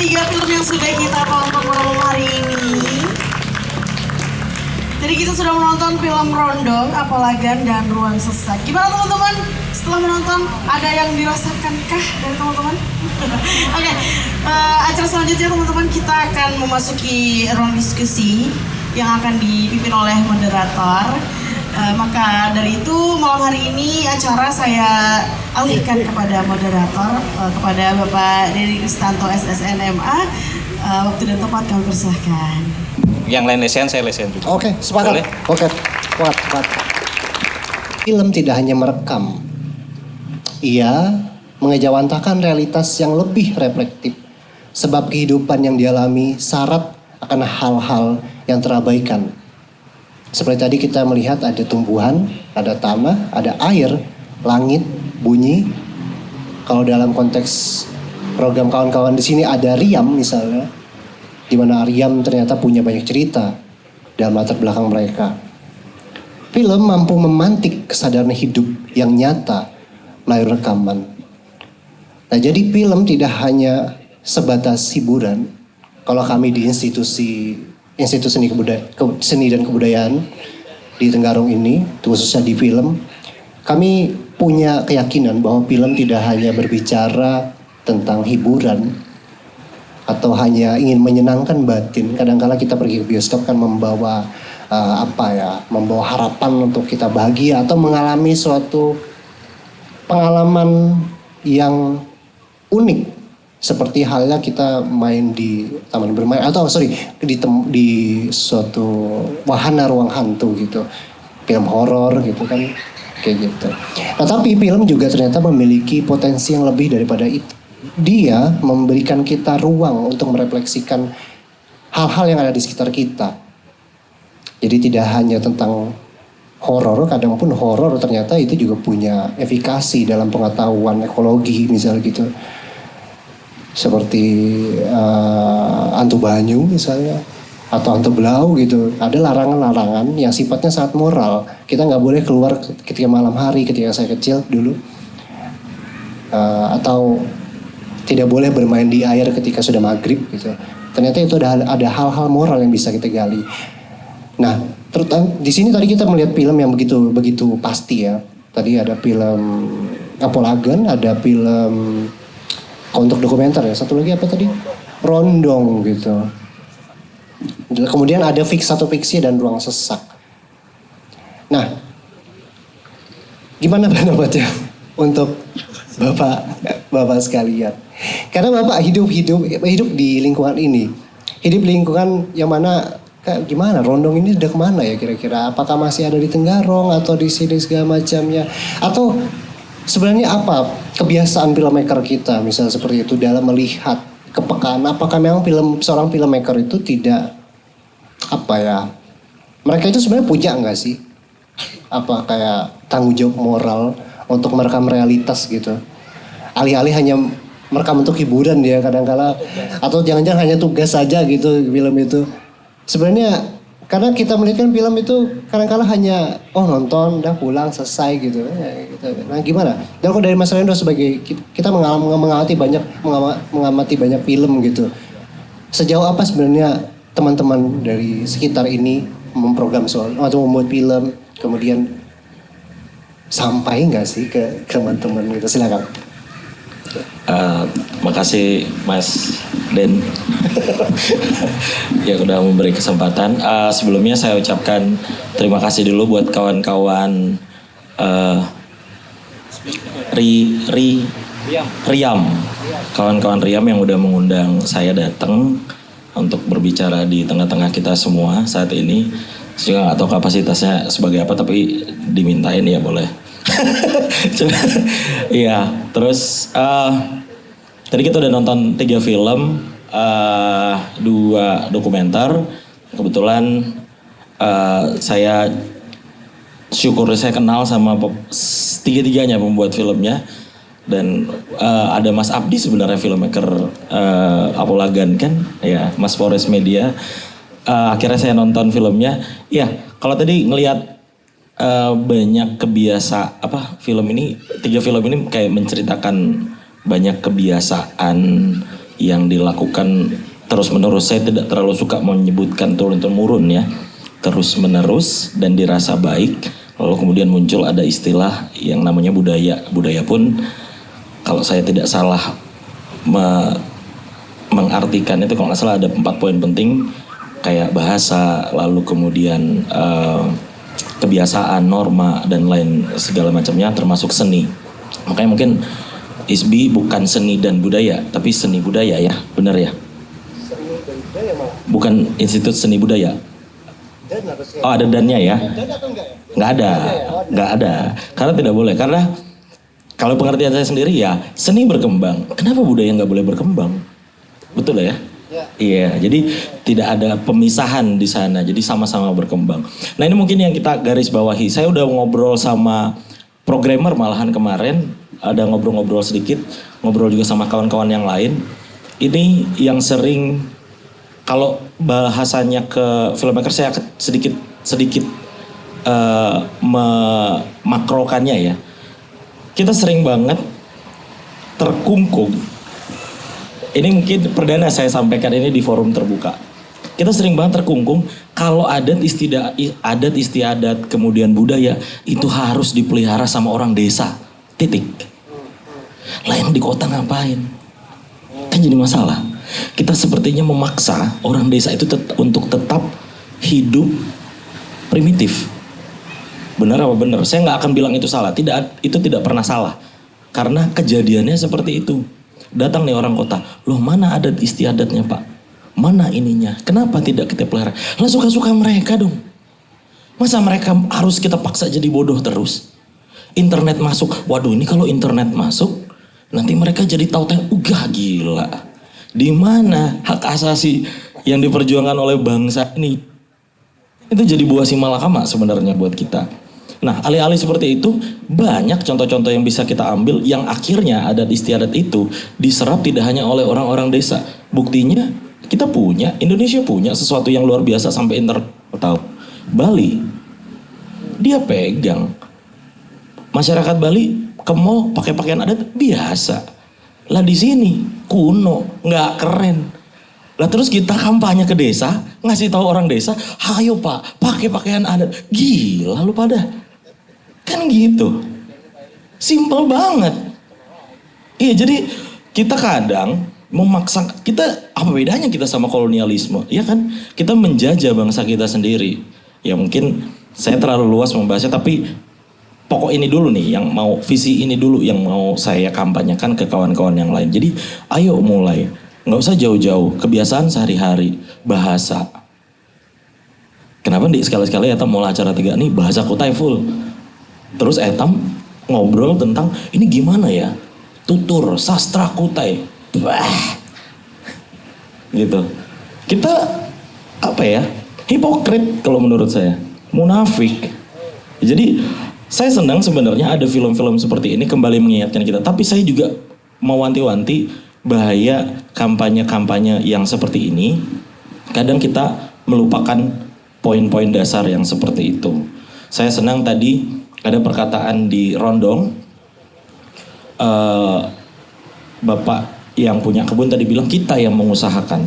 tiga film yang sudah kita tonton malam hari ini. Jadi kita sudah menonton film Rondo, Apalagan, dan Ruang Sesak. Gimana teman-teman? Setelah menonton, ada yang dirasakankah dari teman-teman? Oke, acara selanjutnya teman-teman kita akan memasuki ruang diskusi yang akan dipimpin oleh moderator. Maka dari itu malam hari ini acara saya alihkan kepada moderator, kepada Bapak Dedi Kristanto SSNMA. Waktu dan tempat kami persilahkan. Yang lain lesen, saya lesen juga. Oke, sepakat. Oke, kuat. Film tidak hanya merekam, ia mengejawantakan realitas yang lebih reflektif. Sebab kehidupan yang dialami syarat akan hal-hal yang terabaikan. Seperti tadi kita melihat ada tumbuhan, ada tanah, ada air, langit, bunyi. Kalau dalam konteks program kawan-kawan di sini ada Riam misalnya, di mana Riam ternyata punya banyak cerita dalam latar belakang mereka. Film mampu memantik kesadaran hidup yang nyata melalui rekaman. Nah, jadi film tidak hanya sebatas hiburan. Kalau kami di Institut Seni dan Kebudayaan di Tenggarong ini, khususnya di film, kami punya keyakinan bahwa film tidak hanya berbicara tentang hiburan atau hanya ingin menyenangkan batin. Kadang-kala kita pergi ke bioskop kan membawa membawa harapan untuk kita bahagia atau mengalami suatu pengalaman yang unik. Seperti halnya kita main di taman bermain atau di suatu wahana ruang hantu gitu, film horor gitu kan, kayak gitu. Nah, tapi film juga ternyata memiliki potensi yang lebih daripada itu. Dia memberikan kita ruang untuk merefleksikan hal-hal yang ada di sekitar kita. Jadi tidak hanya tentang horor, kadang pun horor ternyata itu juga punya efikasi dalam pengetahuan ekologi misalnya gitu. Seperti Hantu Banyu misalnya, atau Hantu Belau gitu. Ada larangan-larangan yang sifatnya sangat moral. Kita nggak boleh keluar ketika malam hari, ketika saya kecil dulu. Atau tidak boleh bermain di air ketika sudah maghrib gitu. Ternyata itu ada hal-hal moral yang bisa kita gali. Nah, terutama di sini tadi kita melihat film yang begitu pasti ya. Tadi ada film Apalagan, ada film untuk dokumenter ya. Satu lagi apa tadi? Rondong gitu. Kemudian ada satu fiksi dan Ruang Sesak. Nah, gimana pendapatnya untuk Bapak sekalian? Karena Bapak hidup di lingkungan ini. Hidup di lingkungan yang mana gimana? Rondong ini udah kemana ya kira-kira? Apakah masih ada di Tenggarong atau di sini segala macamnya? Atau sebenarnya apa kebiasaan filmmaker kita misalnya seperti itu dalam melihat kepekaan? Apakah memang seorang filmmaker itu tidak mereka itu sebenarnya punya nggak sih kayak tanggung jawab moral untuk merekam realitas gitu, alih-alih hanya merekam untuk hiburan dia kadang-kala, atau jangan-jangan hanya tugas saja gitu film itu. Sebenarnya karena kita melihat kan film itu kadang-kala hanya nonton udah pulang selesai gitu. Nah gimana? Dan kalau dari Mas Rendo sebagai kita mengamati banyak film gitu. Sejauh apa sebenarnya teman-teman dari sekitar ini memprogram soal atau membuat film, kemudian sampai nggak sih ke teman-teman gitu? Silakan. Makasih Mas Den yang udah memberi kesempatan. Sebelumnya saya ucapkan terima kasih dulu buat kawan-kawan Riam, kawan-kawan Riam yang udah mengundang saya datang untuk berbicara di tengah-tengah kita semua saat ini. Saya juga nggak tahu kapasitasnya sebagai apa, tapi dimintain ya boleh. Iya, terus tadi kita udah nonton 3 film, 2 dokumenter. Kebetulan saya kenal sama tiga-tiganya pembuat filmnya. Dan ada Mas Abdi sebenarnya filmmaker Apalagan kan, ya Mas Forest Media. Akhirnya saya nonton filmnya. Ya, kalau tadi ngelihat banyak film ini 3 film ini kayak menceritakan banyak kebiasaan yang dilakukan terus menerus. Saya tidak terlalu suka menyebutkan turun temurun ya, terus menerus dan dirasa baik. Lalu kemudian muncul ada istilah yang namanya budaya. Budaya pun kalau saya tidak salah mengartikan itu, kalau nggak salah ada 4 poin penting, kayak bahasa, lalu kemudian kebiasaan, norma dan lain segala macamnya, termasuk seni. Makanya mungkin ISBI bukan seni dan budaya, tapi seni budaya ya, benar ya? Seni dan budaya malah. Bukan Institut Seni Budaya. Dan harusnya. Oh, ada dannya ya? Dan atau enggak ya? Nggak ada. Karena tidak boleh. Karena kalau pengertian saya sendiri ya, seni berkembang. Kenapa budaya nggak boleh berkembang? Betul ya? Ya. Iya, jadi tidak ada pemisahan di sana. Jadi sama-sama berkembang. Nah ini mungkin yang kita garis bawahi. Saya udah ngobrol sama programmer malahan kemarin. Ada ngobrol-ngobrol sedikit. Ngobrol juga sama kawan-kawan yang lain. Ini yang sering, kalau bahasanya ke filmmaker, saya sedikit memakrokannya ya. Kita sering banget terkungkung. Ini mungkin perdana saya sampaikan ini di forum terbuka. Kita sering banget terkungkung kalau adat istiadat kemudian budaya itu harus dipelihara sama orang desa. Titik. Lah yang di kota ngapain? Kan jadi masalah. Kita sepertinya memaksa orang desa itu untuk tetap hidup primitif. Benar apa benar? Saya nggak akan bilang itu salah. Itu tidak pernah salah. Karena kejadiannya seperti itu. Datang nih orang kota, loh mana adat istiadatnya Pak? Mana ininya? Kenapa tidak kita pelihara? Lah suka-suka mereka dong. Masa mereka harus kita paksa jadi bodoh terus? Internet masuk, waduh ini kalau internet masuk, nanti mereka jadi tahu-tahu, gila. Di mana hak asasi yang diperjuangkan oleh bangsa ini? Itu jadi buah si malakama sebenarnya buat kita. Nah, alih-alih seperti itu, banyak contoh-contoh yang bisa kita ambil yang akhirnya adat istiadat itu diserap tidak hanya oleh orang-orang desa. Buktinya kita punya, Indonesia punya sesuatu yang luar biasa sampai internet tahu. Bali, dia pegang. Masyarakat Bali ke mall pakai pakaian adat biasa. Lah di sini kuno, nggak keren. Lah terus kita kampanye ke desa, ngasih tahu orang desa, ayo Pak, pakai pakaian adat. Gila lu pada. Kan gitu. Simple banget. Iya, jadi kita kadang memaksa, kita apa bedanya kita sama kolonialisme? Ya kan? Kita menjajah bangsa kita sendiri. Ya mungkin saya terlalu luas membahasnya, tapi pokok ini dulu nih yang mau, visi ini dulu yang mau saya kampanyekan ke kawan-kawan yang lain. Jadi ayo mulai. Nggak usah jauh-jauh, kebiasaan sehari-hari, bahasa. Kenapa di sekali-sekali Etam mulai acara 3 nih bahasa Kutai full. Terus Etam ngobrol tentang ini gimana ya, tutur sastra Kutai. Wah. Gitu. Kita apa ya, hipokrit kalau menurut saya, munafik. Jadi saya senang sebenarnya ada film-film seperti ini kembali mengingatkan kita. Tapi saya juga mewanti-wanti bahaya kampanye-kampanye yang seperti ini. Kadang kita melupakan poin-poin dasar yang seperti itu. Saya senang tadi ada perkataan di Rondong. Bapak yang punya kebun tadi bilang kita yang mengusahakan.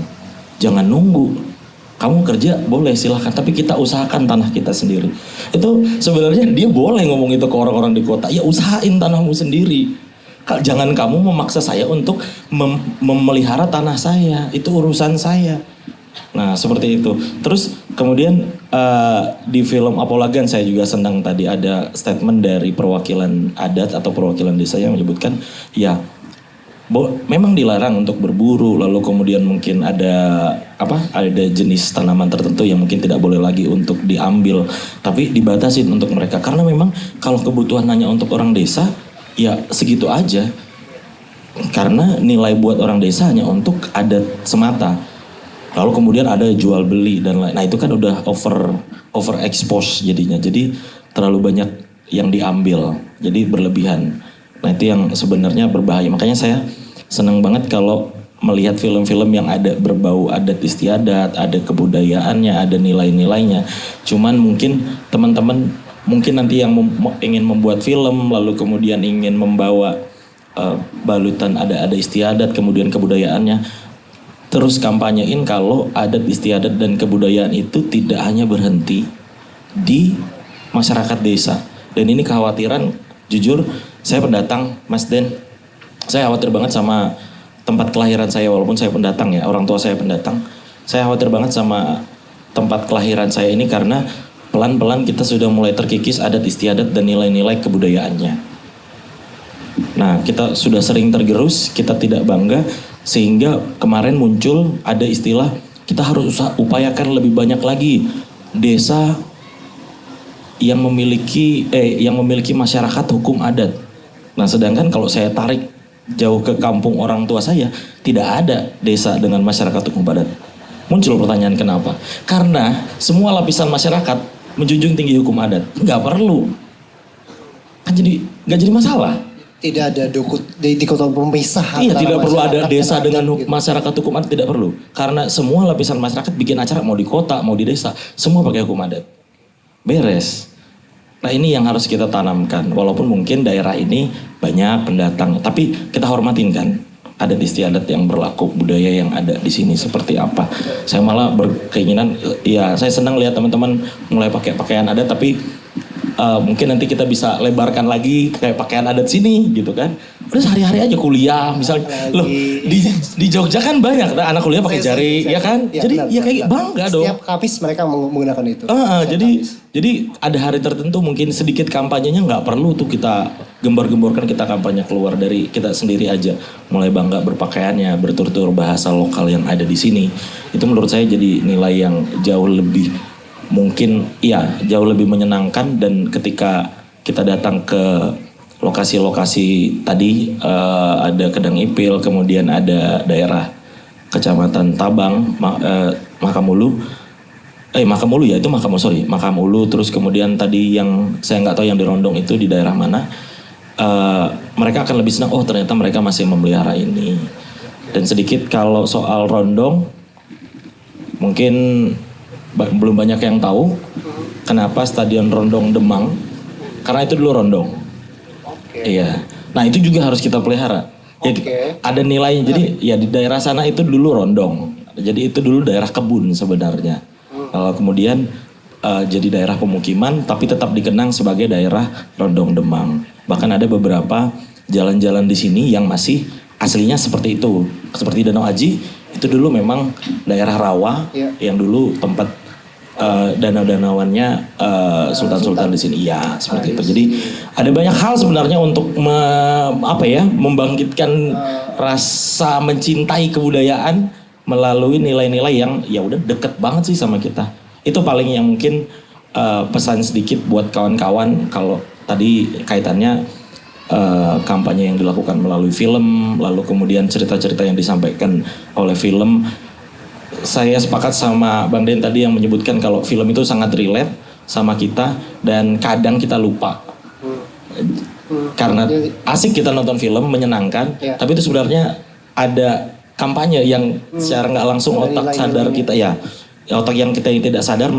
Jangan nunggu. Kamu kerja boleh silahkan, tapi kita usahakan tanah kita sendiri. Itu sebenarnya dia boleh ngomong itu ke orang-orang di kota. Ya usahain tanahmu sendiri. Jangan kamu memaksa saya untuk memelihara tanah saya. Itu urusan saya. Nah seperti itu. Terus kemudian di film Apolagan saya juga senang tadi ada statement dari perwakilan adat atau perwakilan desa yang menyebutkan ya memang dilarang untuk berburu, lalu kemudian mungkin ada jenis tanaman tertentu yang mungkin tidak boleh lagi untuk diambil, tapi dibatasin untuk mereka karena memang kalau kebutuhan hanya untuk orang desa ya segitu aja, karena nilai buat orang desa hanya untuk adat semata, lalu kemudian ada jual beli dan lain, nah itu kan udah over expose jadinya, jadi terlalu banyak yang diambil, jadi berlebihan. Nah itu yang sebenarnya berbahaya. Makanya saya senang banget kalau melihat film-film yang ada berbau adat istiadat, ada kebudayaannya, ada nilai-nilainya. Cuman mungkin teman-teman mungkin nanti yang ingin membuat film lalu kemudian ingin membawa balutan ada istiadat kemudian kebudayaannya, terus kampanyein kalau adat istiadat dan kebudayaan itu tidak hanya berhenti di masyarakat desa. Dan ini kekhawatiran, jujur saya pendatang Mas Den, saya khawatir banget sama tempat kelahiran saya, walaupun saya pendatang ya, orang tua saya pendatang. Saya khawatir banget sama tempat kelahiran saya ini karena pelan-pelan kita sudah mulai terkikis adat istiadat dan nilai-nilai kebudayaannya. Nah, kita sudah sering tergerus, kita tidak bangga, sehingga kemarin muncul ada istilah kita harus upayakan lebih banyak lagi desa yang memiliki masyarakat hukum adat. Nah, sedangkan kalau saya tarik jauh ke kampung orang tua saya, tidak ada desa dengan masyarakat hukum adat. Muncul pertanyaan kenapa? Karena semua lapisan masyarakat menjunjung tinggi hukum adat. Nggak perlu. Kan nggak jadi masalah. Tidak ada dikotomi pemisah. Iya, tidak perlu ada desa dengan gitu. masyarakat hukum adat, tidak perlu. Karena semua lapisan masyarakat bikin acara mau di kota, mau di desa, semua pakai hukum adat. Beres. Nah, ini yang harus kita tanamkan. Walaupun mungkin daerah ini banyak pendatang, tapi kita hormatin kan adat istiadat yang berlaku, budaya yang ada di sini seperti apa. Saya malah berkeinginan, ya saya senang lihat teman-teman mulai pakai pakaian adat, tapi mungkin nanti kita bisa lebarkan lagi kayak pakaian adat sini gitu kan. Udah sehari-hari aja kuliah misalnya. Loh, di Jogja kan banyak anak kuliah pakai jari, ya kan? Ya, jadi benar, ya kayak benar. bangga dong. Setiap Kamis mereka menggunakan itu. Jadi ada hari tertentu mungkin sedikit kampanyenya nggak perlu tuh kita gembor-gemborkan, kita kampanye keluar dari kita sendiri aja. Mulai bangga berpakaiannya, bertutur bahasa lokal yang ada di sini. Itu menurut saya jadi nilai yang jauh lebih mungkin jauh lebih menyenangkan. Dan ketika kita datang ke lokasi-lokasi tadi, ada Kedang Ipil, kemudian ada daerah Kecamatan Tabang, Makamulu, Makamulu, terus kemudian tadi yang saya nggak tahu yang di Rondong itu di daerah mana, mereka akan lebih senang, oh ternyata mereka masih memelihara ini. Dan sedikit kalau soal Rondong, mungkin belum banyak yang tahu kenapa Stadion Rondong Demang, karena itu dulu Rondong. Iya. Nah, itu juga harus kita pelihara. Jadi ada nilainya. Jadi ya di daerah sana itu dulu Rondong. Jadi itu dulu daerah kebun sebenarnya. Kemudian jadi daerah pemukiman tapi tetap dikenang sebagai daerah Rondong Demang. Bahkan ada beberapa jalan-jalan di sini yang masih aslinya seperti itu. Seperti Danau Aji, itu dulu memang daerah rawa yang dulu tempat danau-danauannya sultan-sultan di sini. Iya, seperti itu. Jadi ada banyak hal sebenarnya untuk membangkitkan rasa mencintai kebudayaan melalui nilai-nilai yang ya udah deket banget sih sama kita. Itu paling yang mungkin pesan sedikit buat kawan-kawan. Kalau tadi kaitannya kampanye yang dilakukan melalui film, lalu kemudian cerita-cerita yang disampaikan oleh film. Saya sepakat sama Bang Den tadi yang menyebutkan kalau film itu sangat relate sama kita dan kadang kita lupa. Karena asik kita nonton film, menyenangkan, tapi itu sebenarnya ada kampanye yang secara nggak langsung otak sadar kita otak yang kita tidak sadar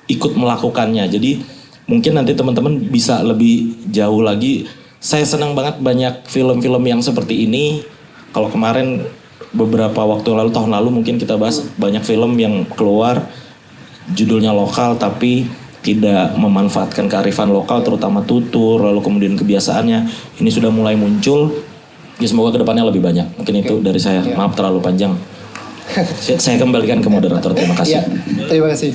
ikut melakukannya. Jadi mungkin nanti teman-teman bisa lebih jauh lagi. Saya senang banget banyak film-film yang seperti ini. Kalau kemarin beberapa waktu lalu, tahun lalu mungkin kita bahas banyak film yang keluar judulnya lokal tapi tidak memanfaatkan kearifan lokal, terutama tutur, lalu kemudian kebiasaannya. Ini sudah mulai muncul. Ya semoga kedepannya lebih banyak. Mungkin itu dari saya. Maaf terlalu panjang. Saya kembalikan ke moderator. Terima kasih. Terima kasih.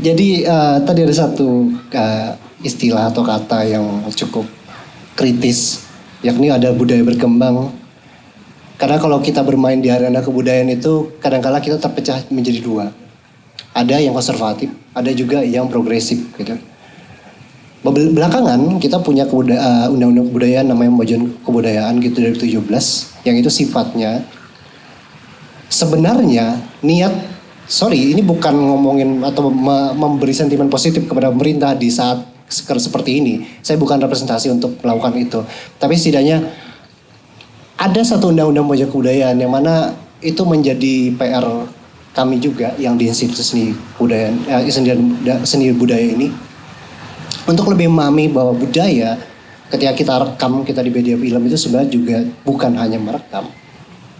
Jadi tadi ada satu istilah atau kata yang cukup kritis, yakni ada budaya berkembang. Karena kalau kita bermain di arena kebudayaan itu kadang-kala kita terpecah menjadi dua. Ada yang konservatif, ada juga yang progresif gitu. Belakangan kita punya undang-undang kebudayaan namanya Pemajuan Kebudayaan gitu dari 17 yang itu sifatnya sebenarnya ini bukan ngomongin atau memberi sentimen positif kepada pemerintah di saat seperti ini. Saya bukan representasi untuk melakukan itu. Tapi setidaknya ada satu undang-undang pemajuan kebudayaan yang mana itu menjadi PR kami juga yang di institusi seni budaya ini untuk lebih memahami bahwa budaya ketika kita rekam, kita di media film itu sebenarnya juga bukan hanya merekam,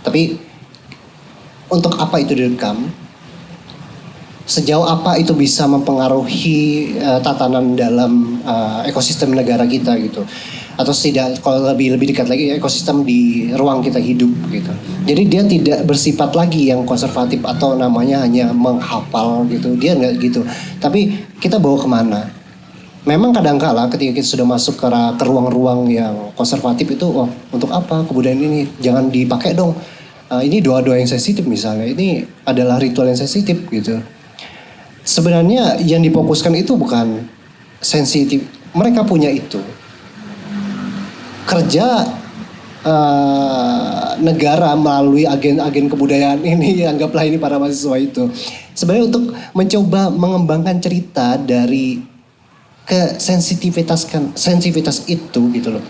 tapi untuk apa itu direkam, sejauh apa itu bisa mempengaruhi tatanan dalam ekosistem negara kita gitu, atau tidak, kalau lebih dekat lagi ekosistem di ruang kita hidup gitu. Jadi dia tidak bersifat lagi yang konservatif atau namanya hanya menghafal gitu, dia nggak gitu. Tapi kita bawa kemana? Memang kadangkala ketika kita sudah masuk ke ruang-ruang yang konservatif itu, oh, untuk apa kebudayaan ini? Jangan dipakai dong. Ini doa-doa yang sensitif misalnya, ini adalah ritual yang sensitif gitu. Sebenarnya yang difokuskan itu bukan sensitif, mereka punya itu. Kerja negara melalui agen-agen kebudayaan ini, anggaplah ini para mahasiswa itu, sebenarnya untuk mencoba mengembangkan cerita dari sensitivitas itu gitu loh.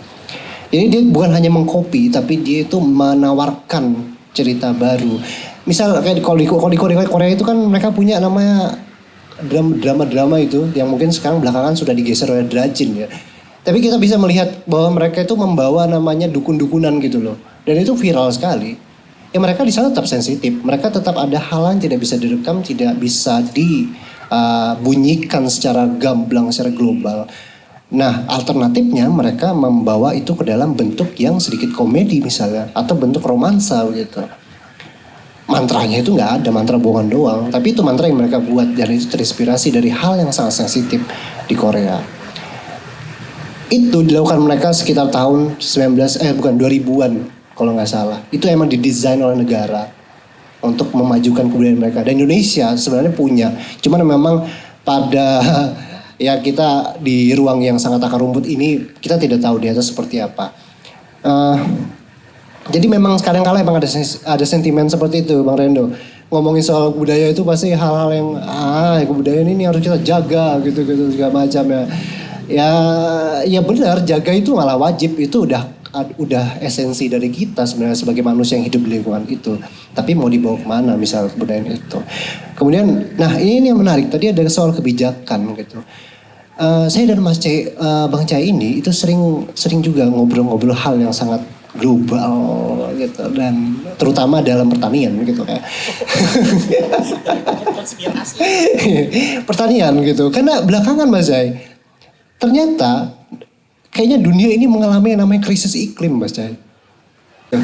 Jadi dia bukan hanya mengcopy, tapi dia itu menawarkan cerita baru. Misal kayak kalau di Korea itu kan mereka punya namanya drama-drama itu yang mungkin sekarang belakangan sudah digeser oleh Drajin ya. Tapi kita bisa melihat bahwa mereka itu membawa namanya dukun-dukunan gitu loh. Dan itu viral sekali. Ya mereka di sana tetap sensitif. Mereka tetap ada hal yang tidak bisa direkam, tidak bisa dibunyikan secara gamblang, secara global. Nah alternatifnya mereka membawa itu ke dalam bentuk yang sedikit komedi misalnya. Atau bentuk romansa gitu. Mantranya itu nggak ada, mantra bohongan doang. Tapi itu mantra yang mereka buat. Dan itu terinspirasi dari hal yang sangat sensitif di Korea. Itu dilakukan mereka sekitar tahun 2000-an kalau nggak salah. Itu emang didesain oleh negara untuk memajukan kebudayaan mereka. Dan Indonesia sebenarnya punya, cuman memang pada ya kita di ruang yang sangat akar rumput ini kita tidak tahu di atas seperti apa. Jadi memang kadang kala emang ada sentimen seperti itu, Bang Rendo. Ngomongin soal budaya itu pasti hal-hal yang kebudayaan ini harus kita jaga gitu segala macam ya. Ya benar, jaga itu malah wajib, itu udah esensi dari kita sebenarnya sebagai manusia yang hidup di lingkungan itu. Tapi mau dibawa kemana misal kebudayaan itu. Kemudian, nah ini yang menarik, tadi ada soal kebijakan gitu. Saya dan Bang Cai ini itu sering juga ngobrol-ngobrol hal yang sangat global gitu, dan terutama dalam pertanian gitu kayak pertanian gitu. Karena belakangan Mas Cai, ternyata kayaknya dunia ini mengalami yang namanya krisis iklim, Mas Cai.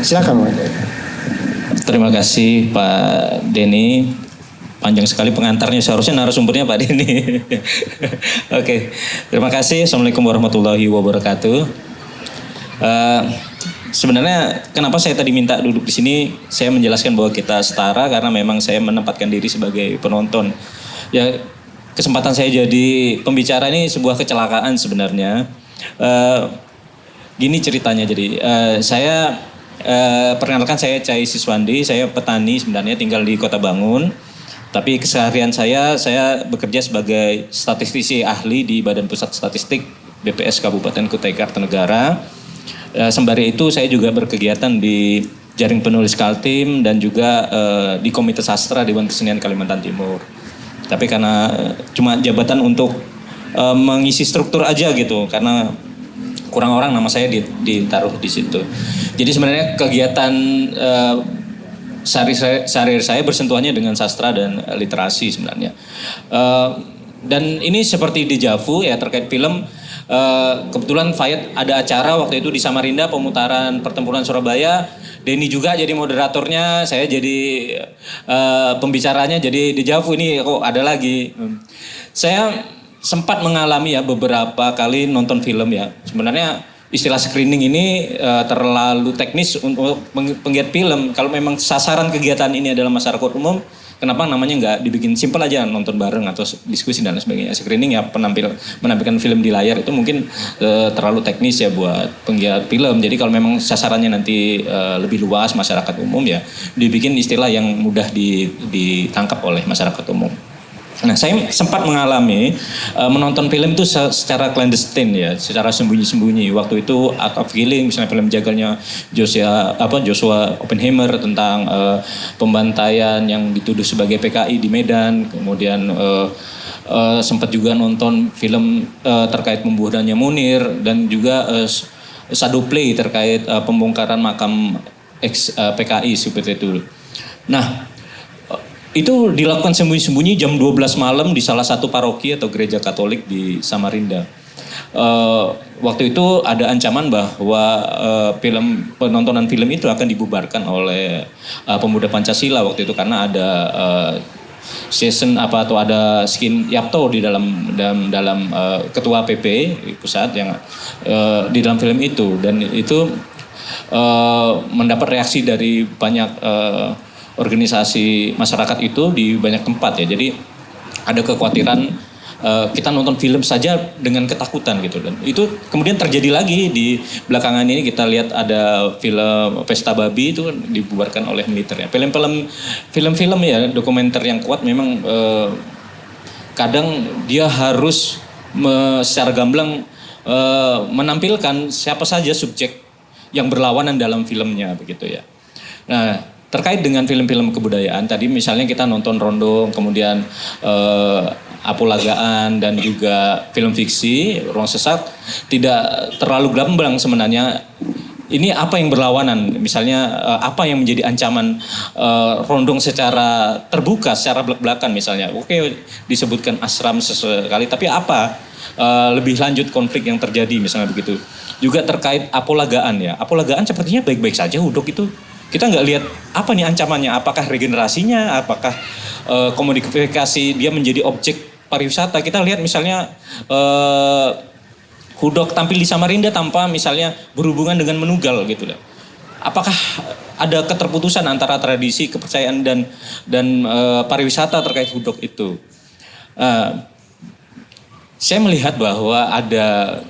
Silakan, Mas Cai. Terima kasih Pak Denny. Panjang sekali pengantarnya, seharusnya narasumbernya Pak Denny. Oke, terima kasih. Assalamualaikum warahmatullahi wabarakatuh. Sebenarnya kenapa saya tadi minta duduk di sini? Saya menjelaskan bahwa kita setara karena memang saya menempatkan diri sebagai penonton. Ya, kesempatan saya jadi pembicara ini sebuah kecelakaan sebenarnya. Gini ceritanya, jadi saya perkenalkan, saya Cai Siswandi, saya petani sebenarnya, tinggal di Kota Bangun. Tapi keseharian saya bekerja sebagai statistisi ahli di Badan Pusat Statistik BPS Kabupaten Kutai Kartanegara. Sembari itu saya juga berkegiatan di Jaring Penulis Kaltim dan juga di Komite Sastra Dewan Kesenian Kalimantan Timur. Tapi karena cuma jabatan untuk mengisi struktur aja gitu, karena kurang orang nama saya ditaruh di situ. Jadi sebenarnya kegiatan sehari-hari saya bersentuhannya dengan sastra dan literasi sebenarnya. Dan ini seperti deja vu ya terkait film. Kebetulan Fayet ada acara waktu itu di Samarinda, pemutaran Pertempuran Surabaya. Denny juga jadi moderatornya, saya jadi pembicaranya, jadi deja vu ini kok ada lagi. Saya sempat mengalami ya beberapa kali nonton film ya. Sebenarnya istilah screening ini terlalu teknis untuk penggiat film. Kalau memang sasaran kegiatan ini adalah masyarakat umum, kenapa namanya nggak dibikin simpel aja, nonton bareng atau diskusi dan sebagainya. Screening ya menampilkan film di layar itu mungkin terlalu teknis ya buat penggiat film. Jadi kalau memang sasarannya nanti lebih luas masyarakat umum ya dibikin istilah yang mudah ditangkap oleh masyarakat umum. Nah, saya sempat mengalami menonton film itu secara clandestine ya, secara sembunyi-sembunyi. Waktu itu Art of Killing, misalnya film jagalnya Joshua Oppenheimer tentang pembantaian yang dituduh sebagai PKI di Medan. Kemudian sempat juga nonton film terkait pembunuhannya Munir dan juga shadow play terkait pembongkaran makam ex PKI seperti itu. Nah, Itu dilakukan sembunyi-sembunyi jam 12 malam di salah satu paroki atau gereja Katolik di Samarinda. Waktu itu ada ancaman bahwa penontonan film itu akan dibubarkan oleh pemuda Pancasila waktu itu karena ada season atau ada skin Yapto di dalam ketua PP pusat yang di dalam film itu, dan itu mendapat reaksi dari banyak organisasi masyarakat itu di banyak tempat ya. Jadi ada kekhawatiran kita nonton film saja dengan ketakutan gitu, dan itu kemudian terjadi lagi di belakangan ini. Kita lihat ada film Pesta Babi itu dibubarkan oleh militer ya. Film-film ya dokumenter yang kuat memang kadang dia harus secara gamblang menampilkan siapa saja subjek yang berlawanan dalam filmnya begitu ya. Nah, terkait dengan film-film kebudayaan tadi misalnya kita nonton Rondong, kemudian Apolagaan dan juga film fiksi Ruang Sesak tidak terlalu gamblang sebenarnya. Ini apa yang berlawanan, misalnya apa yang menjadi ancaman Rondong secara terbuka, secara belak-belakan misalnya. Oke, disebutkan asram sesekali, tapi apa lebih lanjut konflik yang terjadi misalnya begitu. Juga terkait Apolagaan ya. Apolagaan sepertinya baik-baik saja Hudok itu. Kita nggak lihat apa nih ancamannya, apakah regenerasinya, apakah komodifikasi dia menjadi objek pariwisata. Kita lihat misalnya Hudok tampil di Samarinda tanpa misalnya berhubungan dengan Menugal gitu lah. Apakah ada keterputusan antara tradisi, kepercayaan dan pariwisata terkait Hudok itu? Saya melihat bahwa ada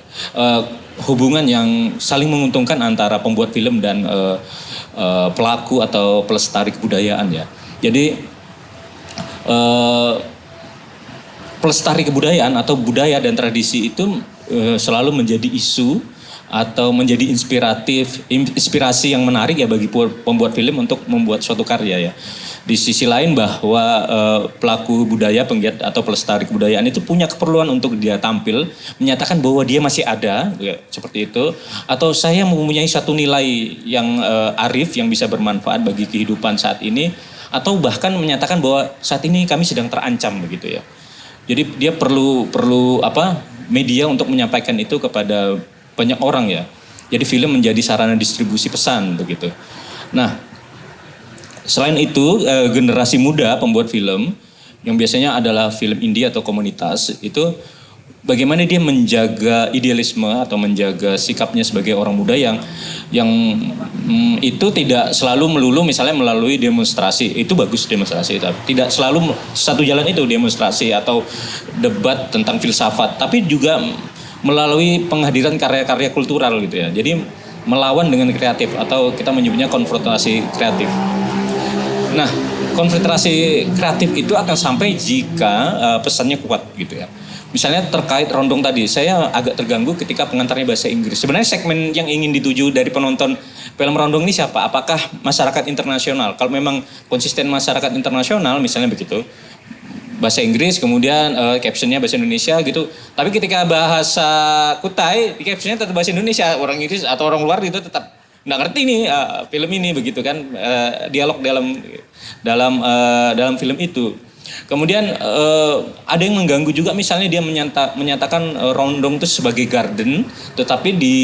hubungan yang saling menguntungkan antara pembuat film dan pelaku atau pelestari kebudayaan ya. Jadi pelestari kebudayaan atau budaya dan tradisi itu selalu menjadi isu atau menjadi inspirasi yang menarik ya bagi pembuat film untuk membuat suatu karya ya. Di sisi lain bahwa pelaku budaya, penggiat atau pelestari kebudayaan itu punya keperluan untuk dia tampil, menyatakan bahwa dia masih ada, ya, seperti itu. Atau saya mempunyai satu nilai yang arif yang bisa bermanfaat bagi kehidupan saat ini, atau bahkan menyatakan bahwa saat ini kami sedang terancam begitu ya. Jadi dia perlu media untuk menyampaikan itu kepada banyak orang ya. Jadi film menjadi sarana distribusi pesan begitu. Nah, selain itu generasi muda pembuat film yang biasanya adalah film indie atau komunitas itu bagaimana dia menjaga idealisme atau menjaga sikapnya sebagai orang muda yang itu tidak selalu melulu misalnya melalui demonstrasi. Itu bagus demonstrasi, tapi tidak selalu satu jalan itu demonstrasi atau debat tentang filsafat, tapi juga melalui penghadiran karya-karya kultural gitu ya. Jadi melawan dengan kreatif atau kita menyebutnya konfrontasi kreatif. Nah, konfrontasi kreatif itu akan sampai jika pesannya kuat gitu ya. Misalnya terkait Rondong tadi, saya agak terganggu ketika pengantarnya bahasa Inggris. Sebenarnya segmen yang ingin dituju dari penonton film Rondong ini siapa? Apakah masyarakat internasional? Kalau memang konsisten masyarakat internasional, misalnya begitu, bahasa Inggris, kemudian captionnya bahasa Indonesia gitu. Tapi ketika bahasa Kutai, di captionnya tetap bahasa Indonesia. Orang Inggris atau orang luar itu tetap nggak ngerti nih film ini begitu kan, dialog dalam film itu. Kemudian ada yang mengganggu juga misalnya dia menyatakan Rondong itu sebagai garden, tetapi di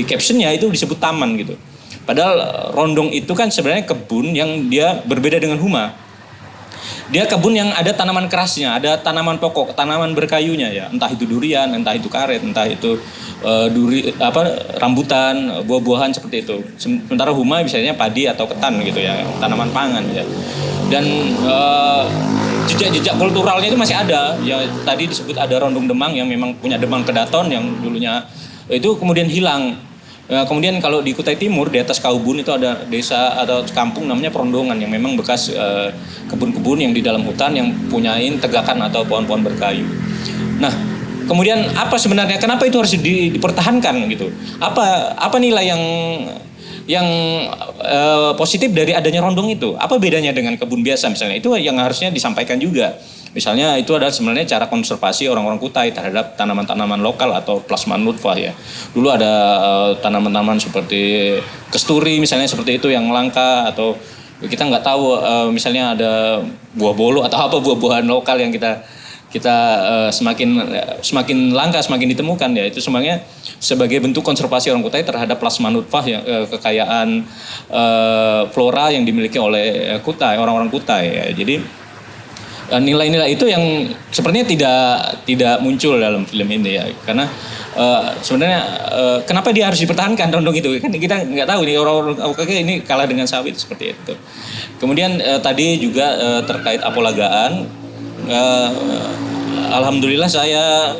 captionnya itu disebut taman gitu. Padahal Rondong itu kan sebenarnya kebun yang dia berbeda dengan Huma. Dia kebun yang ada tanaman kerasnya, ada tanaman pokok, tanaman berkayunya ya, entah itu durian, entah itu karet, entah itu rambutan, buah-buahan seperti itu. Sementara Huma misalnya padi atau ketan gitu ya, tanaman pangan ya. Dan jejak-jejak kulturalnya itu masih ada. Ya tadi disebut ada Rondong Demang yang memang punya Demang Kedaton yang dulunya itu kemudian hilang. Kemudian kalau di Kutai Timur di atas Kaubun itu ada desa atau kampung namanya Perondongan yang memang bekas kebun-kebun yang di dalam hutan yang punyain tegakan atau pohon-pohon berkayu. Nah, kemudian apa sebenarnya kenapa itu harus dipertahankan gitu? Apa nilai yang positif dari adanya Rondong itu? Apa bedanya dengan kebun biasa misalnya? Itu yang harusnya disampaikan juga. Misalnya itu adalah sebenarnya cara konservasi orang-orang Kutai terhadap tanaman-tanaman lokal atau plasman nutfah ya. Dulu ada tanaman-tanaman seperti kesturi misalnya seperti itu yang langka, atau Kita nggak tahu misalnya ada buah bolo atau apa buah-buahan lokal yang kita semakin langka, semakin ditemukan ya. Itu sebenarnya sebagai bentuk konservasi orang Kutai terhadap plasma nutfah ya, kekayaan flora yang dimiliki oleh Kutai, orang-orang Kutai ya. Jadi nilai-nilai itu yang sepertinya tidak muncul dalam film ini ya, karena sebenarnya kenapa dia harus dipertahankan rondong itu kan kita nggak tahu nih, orang-orang AUKG ini kalah dengan sawit seperti itu. Kemudian tadi juga terkait apolagaan, alhamdulillah saya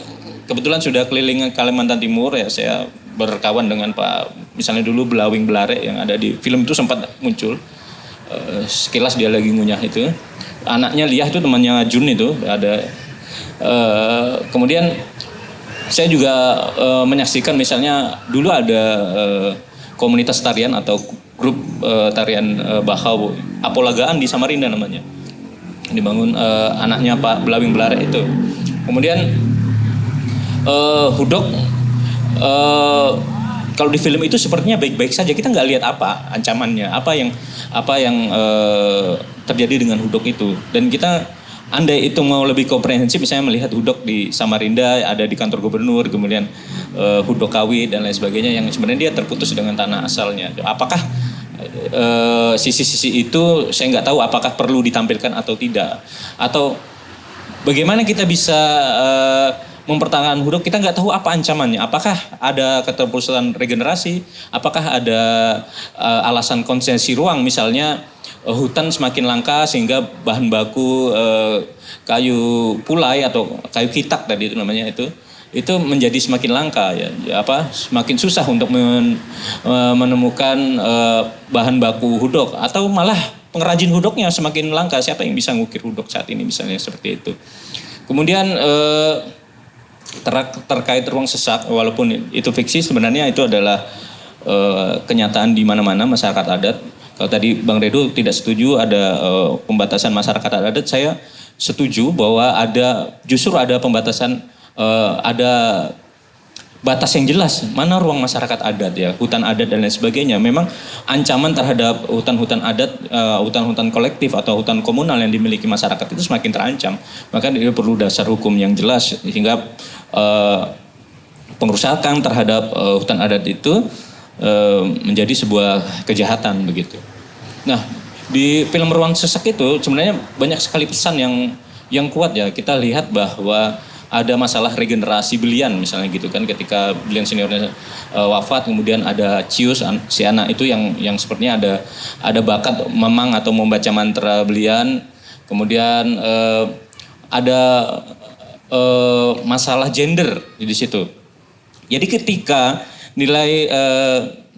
kebetulan sudah keliling Kalimantan Timur ya, saya berkawan dengan Pak, misalnya dulu Belawing Belare yang ada di film itu sempat muncul, sekilas dia lagi ngunyah itu. Anaknya Liah itu temannya Jun itu ada. Kemudian saya juga menyaksikan misalnya dulu ada komunitas tarian atau grup tarian Bahau Apolagaan di Samarinda namanya, dibangun anaknya Pak Belawing Belare itu. Kemudian Hudok kalau di film itu sepertinya baik-baik saja, kita nggak lihat apa ancamannya, apa yang terjadi dengan Hudok itu. Dan kita andai itu mau lebih komprehensif, misalnya melihat Hudok di Samarinda, ada di kantor gubernur, kemudian Hudok Kawi dan lain sebagainya yang sebenarnya dia terputus dengan tanah asalnya. Apakah sisi-sisi itu saya nggak tahu apakah perlu ditampilkan atau tidak, atau bagaimana kita bisa mempertahankan Hudok, kita nggak tahu apa ancamannya. Apakah ada keterputusan regenerasi? Apakah ada alasan konsesi ruang, misalnya hutan semakin langka sehingga bahan baku kayu pulai atau kayu kitak tadi itu namanya itu menjadi semakin langka ya, semakin susah untuk menemukan bahan baku Hudok, atau malah pengrajin Hudoknya semakin langka. Siapa yang bisa ngukir Hudok saat ini misalnya seperti itu. Kemudian terkait ruang sesak, walaupun itu fiksi, sebenarnya itu adalah kenyataan di mana-mana masyarakat adat. Kalau tadi Bang Redo tidak setuju ada pembatasan masyarakat adat, saya setuju bahwa justru ada pembatasan, ada batas yang jelas mana ruang masyarakat adat ya, hutan adat dan lain sebagainya. Memang ancaman terhadap hutan-hutan adat, hutan-hutan kolektif atau hutan komunal yang dimiliki masyarakat itu semakin terancam. Maka dia perlu dasar hukum yang jelas sehingga pengerusakan terhadap hutan adat itu menjadi sebuah kejahatan begitu. Nah, di film Ruang Sesak itu sebenarnya banyak sekali pesan yang kuat ya. Kita lihat bahwa ada masalah regenerasi belian misalnya gitu kan, ketika belian seniornya wafat, kemudian ada Cius si anak itu yang sepertinya ada bakat memang atau membaca mantra belian. Kemudian ada masalah gender di situ. Jadi ketika nilai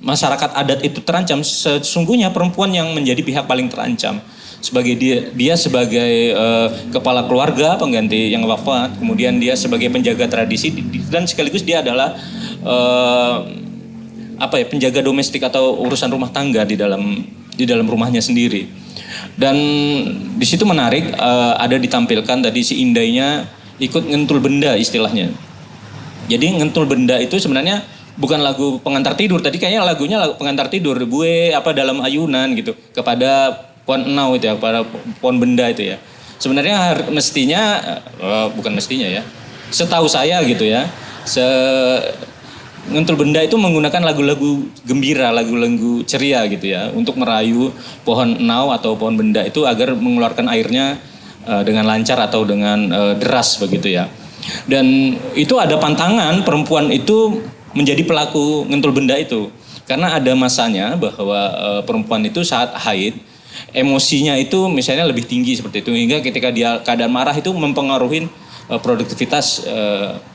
masyarakat adat itu terancam, sesungguhnya perempuan yang menjadi pihak paling terancam. Sebagai dia sebagai kepala keluarga pengganti yang wafat, kemudian dia sebagai penjaga tradisi, dan sekaligus dia adalah penjaga domestik atau urusan rumah tangga di dalam rumahnya sendiri. Dan di situ menarik, ada ditampilkan tadi si Indainya ikut ngentul benda istilahnya. Jadi ngentul benda itu sebenarnya bukan lagu pengantar tidur, tadi kayaknya lagunya lagu pengantar tidur, bue dalam ayunan gitu kepada pohon enau itu ya, pada pohon benda itu ya. Sebenarnya mestinya, bukan mestinya ya, setahu saya gitu ya, ngentul benda itu menggunakan lagu-lagu gembira, lagu-lagu ceria gitu ya, untuk merayu pohon enau atau pohon benda itu agar mengeluarkan airnya dengan lancar atau dengan deras begitu ya. Dan itu ada pantangan perempuan itu menjadi pelaku ngentul benda itu, karena ada masanya bahwa perempuan itu saat haid emosinya itu misalnya lebih tinggi seperti itu, hingga ketika dia keadaan marah itu mempengaruhi produktivitas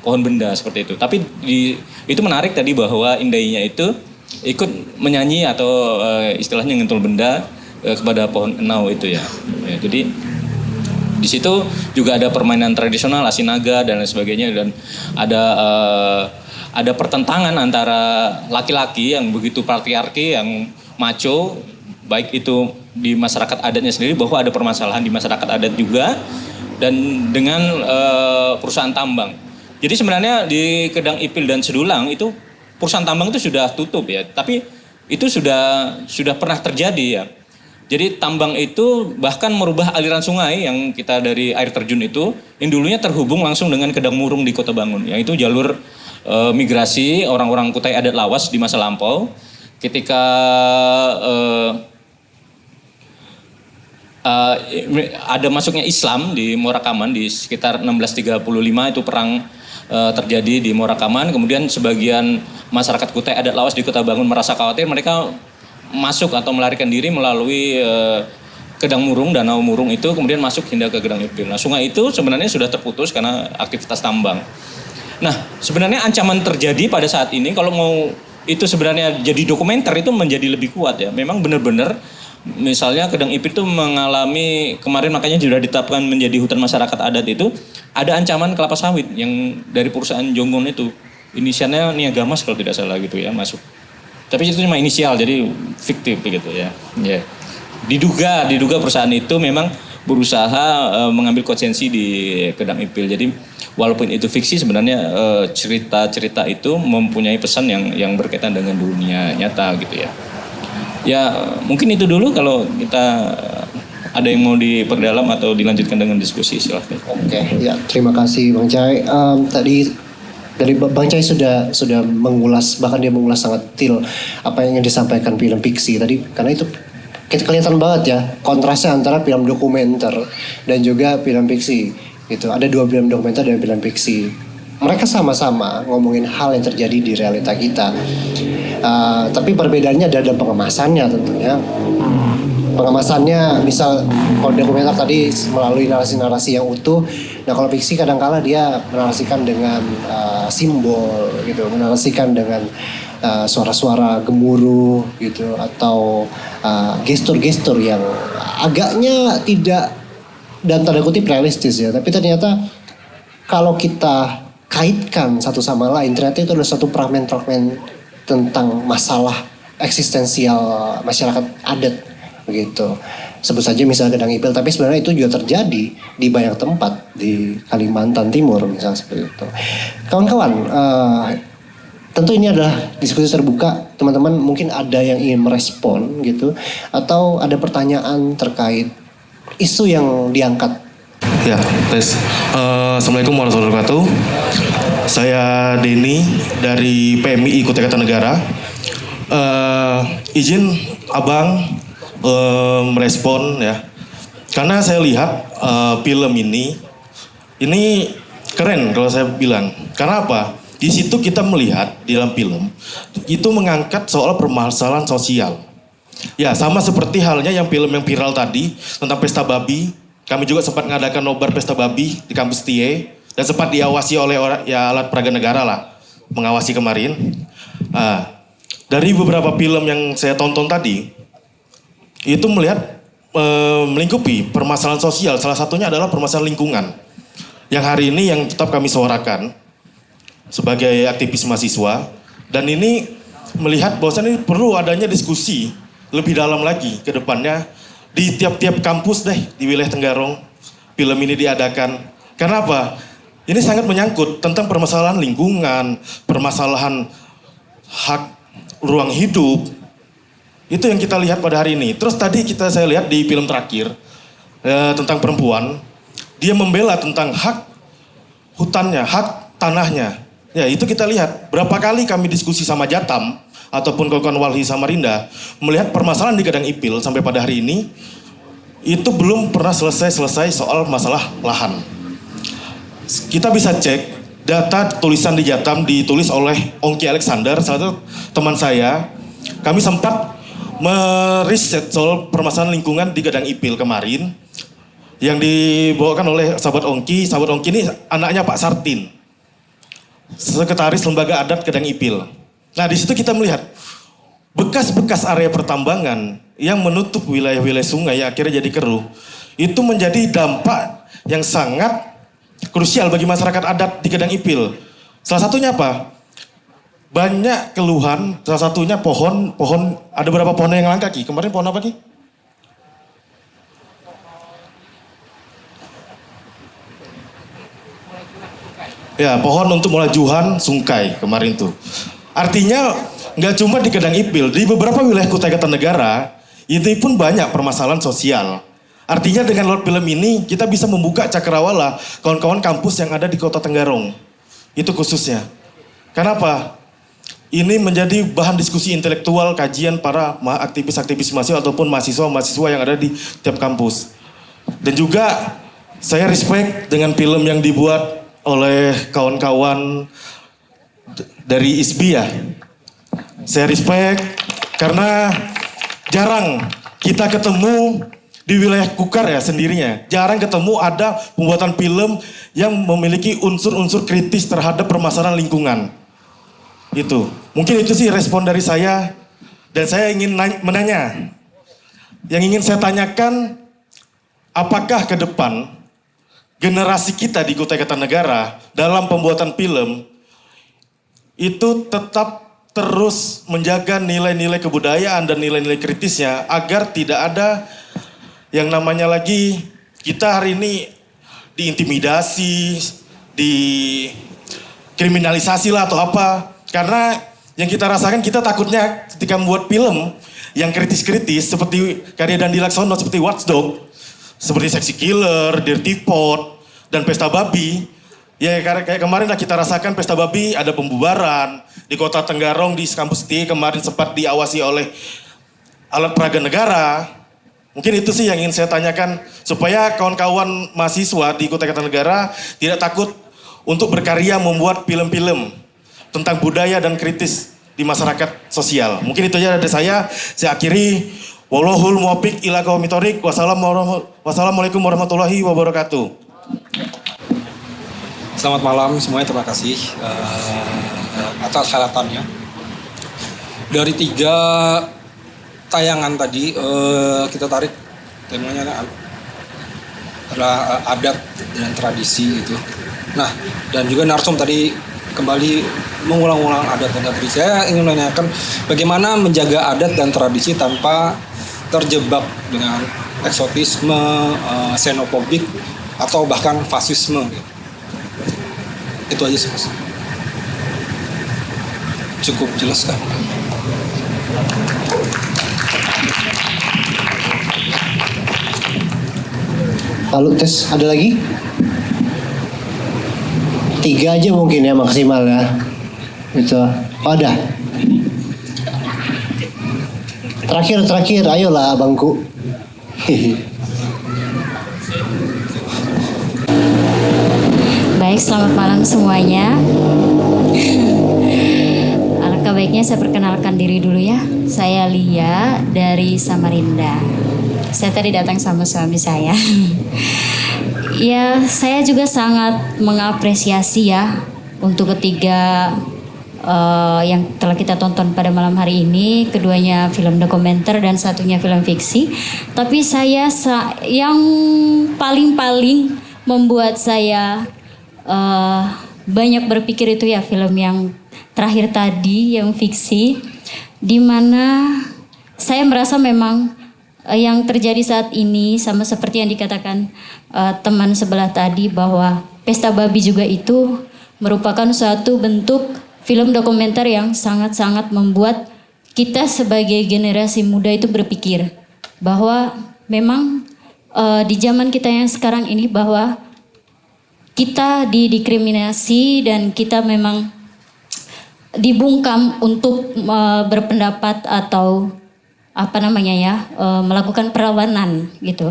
pohon benda seperti itu. Tapi itu menarik tadi bahwa Indainya itu ikut menyanyi atau istilahnya ngentul benda kepada pohon enau itu ya. Jadi di situ juga ada permainan tradisional asinaga dan lain sebagainya, dan ada pertentangan antara laki-laki yang begitu patriarki, yang macho, baik itu di masyarakat adatnya sendiri, bahwa ada permasalahan di masyarakat adat juga, dan dengan perusahaan tambang. Jadi sebenarnya di Kedang Ipil dan Sedulang itu perusahaan tambang itu sudah tutup ya, tapi itu sudah pernah terjadi ya. Jadi tambang itu bahkan merubah aliran sungai yang kita dari air terjun itu, yang dulunya terhubung langsung dengan Kedang Murung di Kota Bangun. Yang itu jalur migrasi orang-orang Kutai adat Lawas di masa lampau. Ketika ada masuknya Islam di Morakaman di sekitar 1635 itu perang terjadi di Morakaman. Kemudian sebagian masyarakat Kutai adat Lawas di Kota Bangun merasa khawatir, mereka masuk atau melarikan diri melalui Kedang Murung, Danau Murung itu, kemudian masuk hingga ke Gedang Ipil. Nah, sungai itu sebenarnya sudah terputus karena aktivitas tambang. Nah, sebenarnya ancaman terjadi pada saat ini, kalau mau itu sebenarnya jadi dokumenter itu menjadi lebih kuat ya. Memang benar-benar misalnya Gedang Ipil itu mengalami, kemarin makanya sudah ditetapkan menjadi hutan masyarakat adat itu, ada ancaman kelapa sawit yang dari perusahaan Jonggon itu. Inisialnya Niagamas kalau tidak salah gitu ya, masuk. Tapi itu cuma inisial, jadi fiktif gitu ya. Yeah. Diduga perusahaan itu memang berusaha mengambil konsensi di Gedang Ipil. Jadi walaupun itu fiksi, sebenarnya cerita-cerita itu mempunyai pesan yang berkaitan dengan dunia nyata gitu ya. Ya mungkin itu dulu, kalau kita ada yang mau diperdalam atau dilanjutkan dengan diskusi silahkan. Oke, ya terima kasih Bang Cai. Tadi dari Bang Cai sudah mengulas, bahkan dia mengulas sangat detail apa yang ingin disampaikan film fiksi tadi, karena itu kelihatan banget ya kontrasnya antara film dokumenter dan juga film fiksi gitu. Ada dua film dokumenter dan film fiksi, mereka sama-sama ngomongin hal yang terjadi di realita kita, tapi perbedaannya ada dalam pengemasannya tentunya. Pengemasannya misal kalau dokumenter tadi melalui narasi-narasi yang utuh. Nah kalau fiksi kadang-kala dia menarasikan dengan simbol gitu, menarasikan dengan suara-suara gemuruh gitu, atau gestur-gestur yang agaknya tidak dan tanda kutip realistis ya. Tapi ternyata kalau kita kaitkan satu sama lain, ternyata itu adalah satu fragmen-fragmen tentang masalah eksistensial masyarakat adat begitu. Sebut saja misalnya Gedang Ipil, tapi sebenarnya itu juga terjadi di banyak tempat di Kalimantan Timur misalnya seperti itu. Kawan-kawan, tentu ini adalah diskusi terbuka. Teman-teman mungkin ada yang ingin merespon gitu, atau ada pertanyaan terkait isu yang diangkat. Ya, tes. Assalamualaikum warahmatullahi wabarakatuh. Saya Denny dari PMI Kutai Kartanegara. Izin Abang merespon ya, karena saya lihat film ini keren kalau saya bilang. Karena apa? Di situ kita melihat di dalam film itu mengangkat soal permasalahan sosial. Ya sama seperti halnya yang film yang viral tadi tentang pesta babi. Kami juga sempat mengadakan nobar pesta babi di kampus TIE dan sempat diawasi oleh alat peraga negara lah, mengawasi kemarin. Dari beberapa film yang saya tonton tadi, itu melihat melingkupi permasalahan sosial. Salah satunya adalah permasalahan lingkungan, yang hari ini yang tetap kami suarakan sebagai aktivis mahasiswa. Dan ini melihat bahwasannya perlu adanya diskusi lebih dalam lagi ke depannya di tiap-tiap kampus deh di wilayah Tenggarong. Film ini diadakan. Karena apa? Ini sangat menyangkut tentang permasalahan lingkungan, permasalahan hak ruang hidup. Itu yang kita lihat pada hari ini. Terus tadi saya lihat di film terakhir tentang perempuan, dia membela tentang hak hutannya, hak tanahnya. Ya itu kita lihat. Berapa kali kami diskusi sama Jatam ataupun kawan-kawan Walhi Samarinda melihat permasalahan di Gedang Ipil sampai pada hari ini itu belum pernah selesai soal masalah lahan. Kita bisa cek data tulisan di Jatam ditulis oleh Ongki Alexander, salah satu teman saya. Kami sempat meriset soal permasalahan lingkungan di Gedang Ipil kemarin yang dibawakan oleh sahabat Ongki. Sahabat Ongki ini anaknya Pak Sartin, sekretaris lembaga adat Gedang Ipil. Nah di situ kita melihat bekas-bekas area pertambangan yang menutup wilayah-wilayah sungai yang akhirnya jadi keruh. Itu menjadi dampak yang sangat krusial bagi masyarakat adat di Gedang Ipil. Salah satunya apa? Banyak keluhan, salah satunya pohon, ada beberapa pohon yang langka Ki. Kemarin pohon apa Ki? Ya, pohon untuk mulai Juhan, Sungkai kemarin tuh. Artinya nggak cuma di Gedang Ipil, di beberapa wilayah Kutai Kartanegara Ini pun banyak permasalahan sosial. Artinya dengan lewat film ini kita bisa membuka cakrawala kawan-kawan kampus yang ada di Kota Tenggarong. Itu khususnya. Kenapa? Ini menjadi bahan diskusi intelektual kajian para aktivis-aktivis mahasiswa ataupun mahasiswa-mahasiswa yang ada di tiap kampus. Dan juga saya respect dengan film yang dibuat oleh kawan-kawan dari ISBI ya. Saya respect karena jarang kita ketemu di wilayah Kukar ya sendirinya. Jarang ketemu ada pembuatan film yang memiliki unsur-unsur kritis terhadap permasalahan lingkungan. Itu. Mungkin itu sih respon dari saya. Dan saya ingin menanya. Yang ingin saya tanyakan, apakah ke depan generasi kita di Kutai Kartanegara dalam pembuatan film itu tetap terus menjaga nilai-nilai kebudayaan dan nilai-nilai kritisnya agar tidak ada yang namanya lagi kita hari ini diintimidasi, dikriminalisasi lah atau apa. Karena yang kita rasakan kita takutnya ketika membuat film yang kritis-kritis seperti karya Dandi Laksono seperti Watchdog, seperti Sexy Killer, Dirty Pot, dan Pesta Babi. Ya kayak kemarin lah kita rasakan Pesta Babi ada pembubaran di Kota Tenggarong di kampus TI kemarin sempat diawasi oleh alat peraga negara. Mungkin itu sih yang ingin saya tanyakan supaya kawan-kawan mahasiswa di Kutai Kartanegara tidak takut untuk berkarya membuat film-film tentang budaya dan kritis di masyarakat sosial. Mungkin itu aja dari saya akhiri. Wallahul muwaffiq ila aqwamit thoriq. Wassalamualaikum warahmatullahi wabarakatuh. Selamat malam semuanya, terima kasih atas harapannya. Dari 3 tayangan tadi kita tarik temanya adalah adat dan tradisi gitu. Nah, dan juga narsum tadi kembali mengulang-ulang adat dan tradisi. Saya ingin menanyakan bagaimana menjaga adat dan tradisi tanpa terjebak dengan eksotisme, xenofobik atau bahkan fasisme gitu. Itu aja sih, Mas. Cukup jelas kan? Lalu tes ada lagi? 3 aja mungkin ya maksimal ya. Itu. Oh, ada. Terakhir, ayolah abangku. Baik, selamat malam semuanya. Alangkah baiknya saya perkenalkan diri dulu ya. Saya Lia dari Samarinda. Saya tadi datang sama suami saya. Ya, saya juga sangat mengapresiasi ya untuk ketiga yang telah kita tonton pada malam hari ini. Keduanya film dokumenter dan satunya film fiksi. Tapi saya yang paling membuat saya banyak berpikir itu ya film yang terakhir tadi, yang fiksi, di mana saya merasa memang yang terjadi saat ini sama seperti yang dikatakan teman sebelah tadi, bahwa Pesta Babi juga itu merupakan suatu bentuk film dokumenter yang sangat-sangat membuat kita sebagai generasi muda itu berpikir bahwa memang di zaman kita yang sekarang ini bahwa kita didiskriminasi dan kita memang dibungkam untuk berpendapat atau melakukan perlawanan gitu.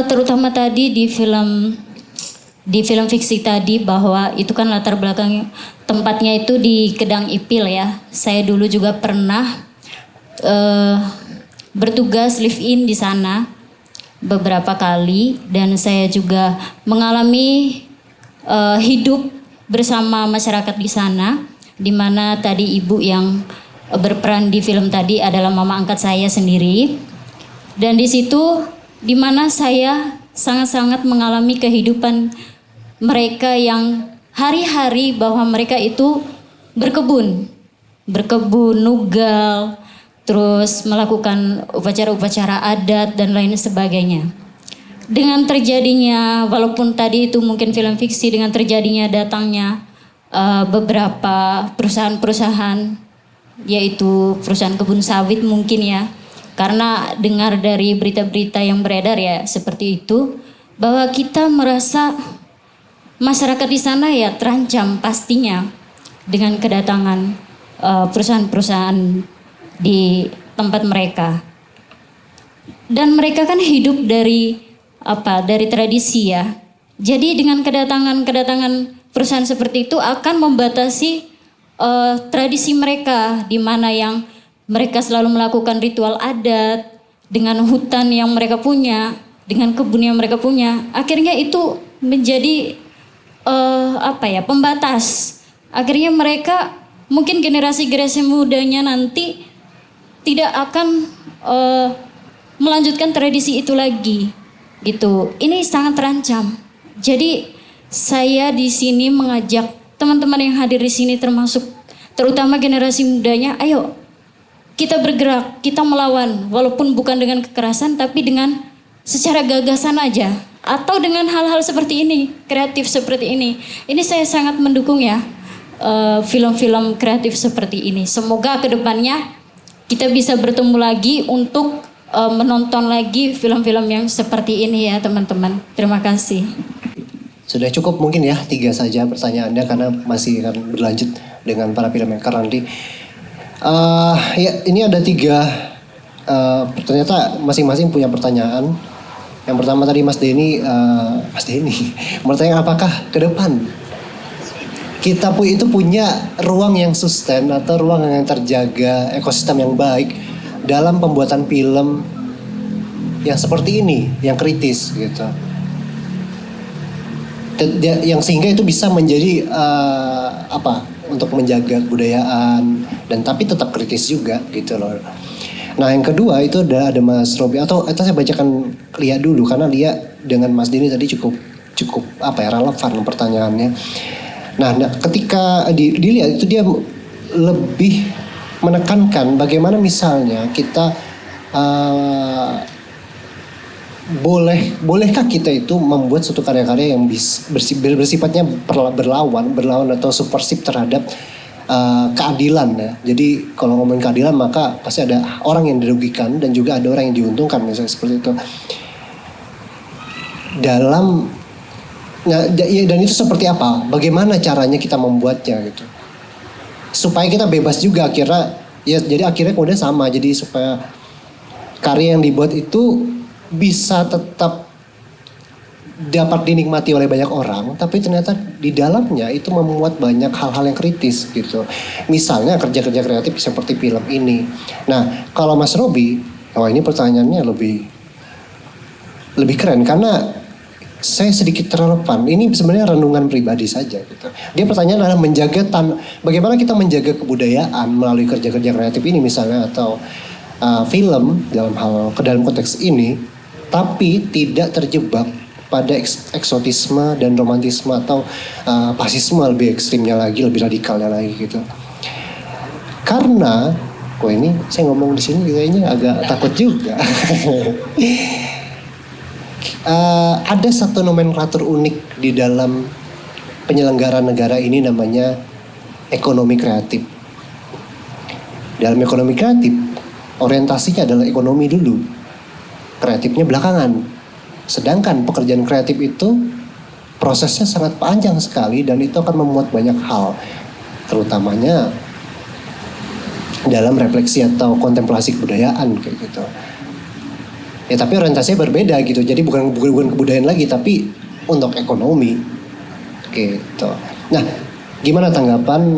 Terutama tadi di film fiksi tadi, bahwa itu kan latar belakang tempatnya itu di Kedang Ipil ya. Saya dulu juga pernah bertugas live in di sana beberapa kali, dan saya juga mengalami hidup bersama masyarakat di sana, di mana tadi ibu yang berperan di film tadi adalah mama angkat saya sendiri, dan di situ di mana saya sangat-sangat mengalami kehidupan mereka yang hari-hari, bahwa mereka itu berkebun, nugal, terus melakukan upacara-upacara adat dan lain sebagainya. Dengan terjadinya, walaupun tadi itu mungkin film fiksi, dengan terjadinya datangnya beberapa perusahaan-perusahaan, yaitu perusahaan kebun sawit mungkin ya, Karena dengar dari berita-berita yang beredar ya seperti itu, bahwa kita merasa masyarakat di sana ya terancam pastinya dengan kedatangan perusahaan-perusahaan di tempat mereka. Dan mereka kan hidup dari tradisi ya. Jadi dengan kedatangan perusahaan seperti itu akan membatasi tradisi mereka, di mana yang mereka selalu melakukan ritual adat dengan hutan yang mereka punya, dengan kebun yang mereka punya. Akhirnya itu menjadi pembatas. Akhirnya mereka mungkin generasi mudanya nanti tidak akan melanjutkan tradisi itu lagi, gitu. Ini sangat terancam. Jadi saya di sini mengajak teman-teman yang hadir di sini, terutama generasi mudanya, ayo kita bergerak, kita melawan, walaupun bukan dengan kekerasan, tapi dengan secara gagasan aja, atau dengan hal-hal seperti ini, kreatif seperti ini. Ini saya sangat mendukung ya, film-film kreatif seperti ini. Semoga kedepannya kita bisa bertemu lagi untuk menonton lagi film-film yang seperti ini ya teman-teman. Terima kasih. Sudah cukup mungkin ya 3 saja pertanyaannya karena masih akan berlanjut dengan para filmmaker nanti. Ya ini ada 3 ternyata masing-masing punya pertanyaan. Yang pertama tadi Mas Denny bertanya apakah ke depan kita itu punya ruang yang sustain atau ruang yang terjaga, ekosistem yang baik dalam pembuatan film yang seperti ini, yang kritis gitu. Yang sehingga itu bisa menjadi untuk menjaga kebudayaan dan tapi tetap kritis juga gitu loh. Nah yang kedua itu ada Mas Robi atau saya bacakan Lia dulu karena Lia dengan Mas Denny tadi cukup relevan pertanyaannya. Nah ketika dilihat itu dia lebih menekankan bagaimana misalnya kita bolehkah kita itu membuat suatu karya-karya yang bersifatnya berlawan atau subversif terhadap keadilan ya. Jadi kalau ngomongin keadilan maka pasti ada orang yang dirugikan dan juga ada orang yang diuntungkan misalnya seperti itu. Dan itu seperti apa? Bagaimana caranya kita membuatnya gitu? Supaya kita bebas juga akhirnya ya, jadi akhirnya kemudian sama, jadi supaya karya yang dibuat itu bisa tetap dapat dinikmati oleh banyak orang, tapi ternyata di dalamnya itu memuat banyak hal-hal yang kritis gitu. Misalnya kerja-kerja kreatif seperti film ini. Nah kalau Mas Robi, ini pertanyaannya lebih keren karena saya sedikit relevan. Ini sebenarnya renungan pribadi saja gitu. Dia pertanyaan adalah bagaimana kita menjaga kebudayaan melalui kerja-kerja kreatif ini misalnya atau film dalam konteks ini, tapi tidak terjebak pada eksotisme dan romantisme atau fasisme lebih ekstrimnya lagi, lebih radikalnya lagi gitu. Karena, ini saya ngomong di sini kayaknya agak takut juga. Ada satu nomenklatur unik di dalam penyelenggaraan negara ini namanya ekonomi kreatif. Dalam ekonomi kreatif, orientasinya adalah ekonomi dulu, kreatifnya belakangan. Sedangkan pekerjaan kreatif itu prosesnya sangat panjang sekali dan itu akan memuat banyak hal, terutamanya dalam refleksi atau kontemplasi kebudayaan kayak gitu. Ya tapi orientasinya berbeda gitu. Jadi bukan kebudayaan lagi tapi untuk ekonomi gitu. Nah, gimana tanggapan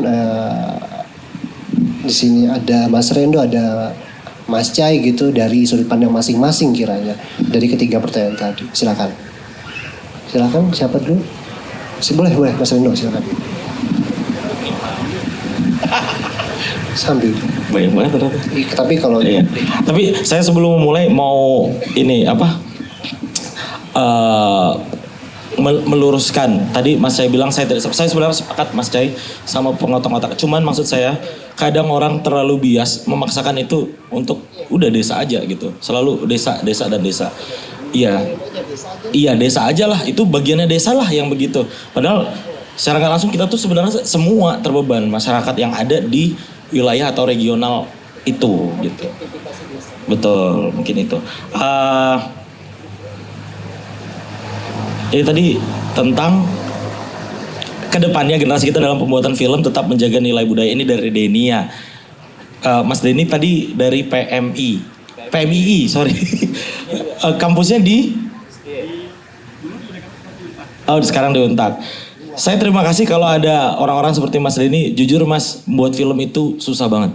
di sini ada Mas Rendo, ada Mas Cai gitu dari sudut pandang masing-masing kiranya dari ketiga pertanyaan tadi. Silakan siapa dulu? Boleh Mas Rendo silakan. Sambil banyak banget ternyata. Tapi kalau Tapi saya sebelum memulai mau meluruskan. Tadi Mas Cai bilang saya sebenarnya sepakat Mas Cai sama pengotong otak. Cuman maksud saya kadang orang terlalu bias memaksakan itu untuk udah desa aja gitu. Selalu desa dan desa. Iya desa aja lah. Itu bagiannya desa lah yang begitu. Padahal secara nggak langsung kita tuh sebenarnya semua terbeban masyarakat yang ada di wilayah atau regional itu gitu. Betul, mungkin itu. Ini tadi tentang kedepannya generasi kita dalam pembuatan film tetap menjaga nilai budaya, ini dari Denia. Mas Deni tadi dari PMII, sorry. Kampusnya di? Oh, sekarang di Untak. Saya terima kasih kalau ada orang-orang seperti Mas Deni. Jujur Mas, buat film itu susah banget.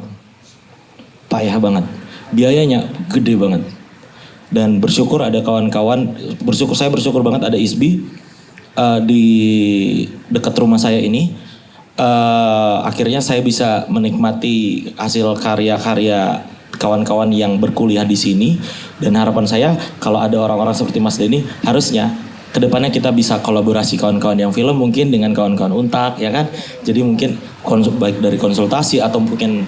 Payah banget. Biayanya gede banget. Dan bersyukur ada kawan-kawan, saya bersyukur banget ada ISBI di dekat rumah saya ini. Akhirnya saya bisa menikmati hasil karya-karya kawan-kawan yang berkuliah di sini. Dan harapan saya kalau ada orang-orang seperti Mas Denny, harusnya kedepannya kita bisa kolaborasi kawan-kawan yang film mungkin dengan kawan-kawan Untak, ya kan? Jadi mungkin baik dari konsultasi atau mungkin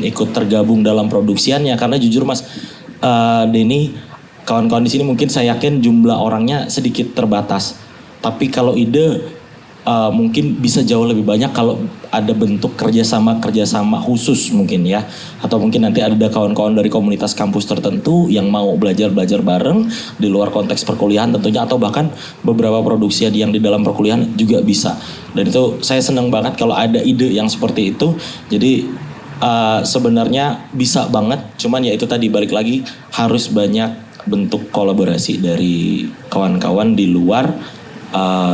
ikut tergabung dalam produksiannya. Karena jujur Mas Denny, kawan-kawan di sini mungkin saya yakin jumlah orangnya sedikit terbatas. Tapi kalau ide mungkin bisa jauh lebih banyak kalau ada bentuk kerjasama khusus mungkin ya, atau mungkin nanti ada kawan-kawan dari komunitas kampus tertentu yang mau belajar bareng di luar konteks perkuliahan tentunya, atau bahkan beberapa produksi yang di dalam perkuliahan juga bisa. Dan itu saya senang banget kalau ada ide yang seperti itu. Jadi sebenarnya bisa banget, cuman ya itu tadi balik lagi harus banyak bentuk kolaborasi dari kawan-kawan di luar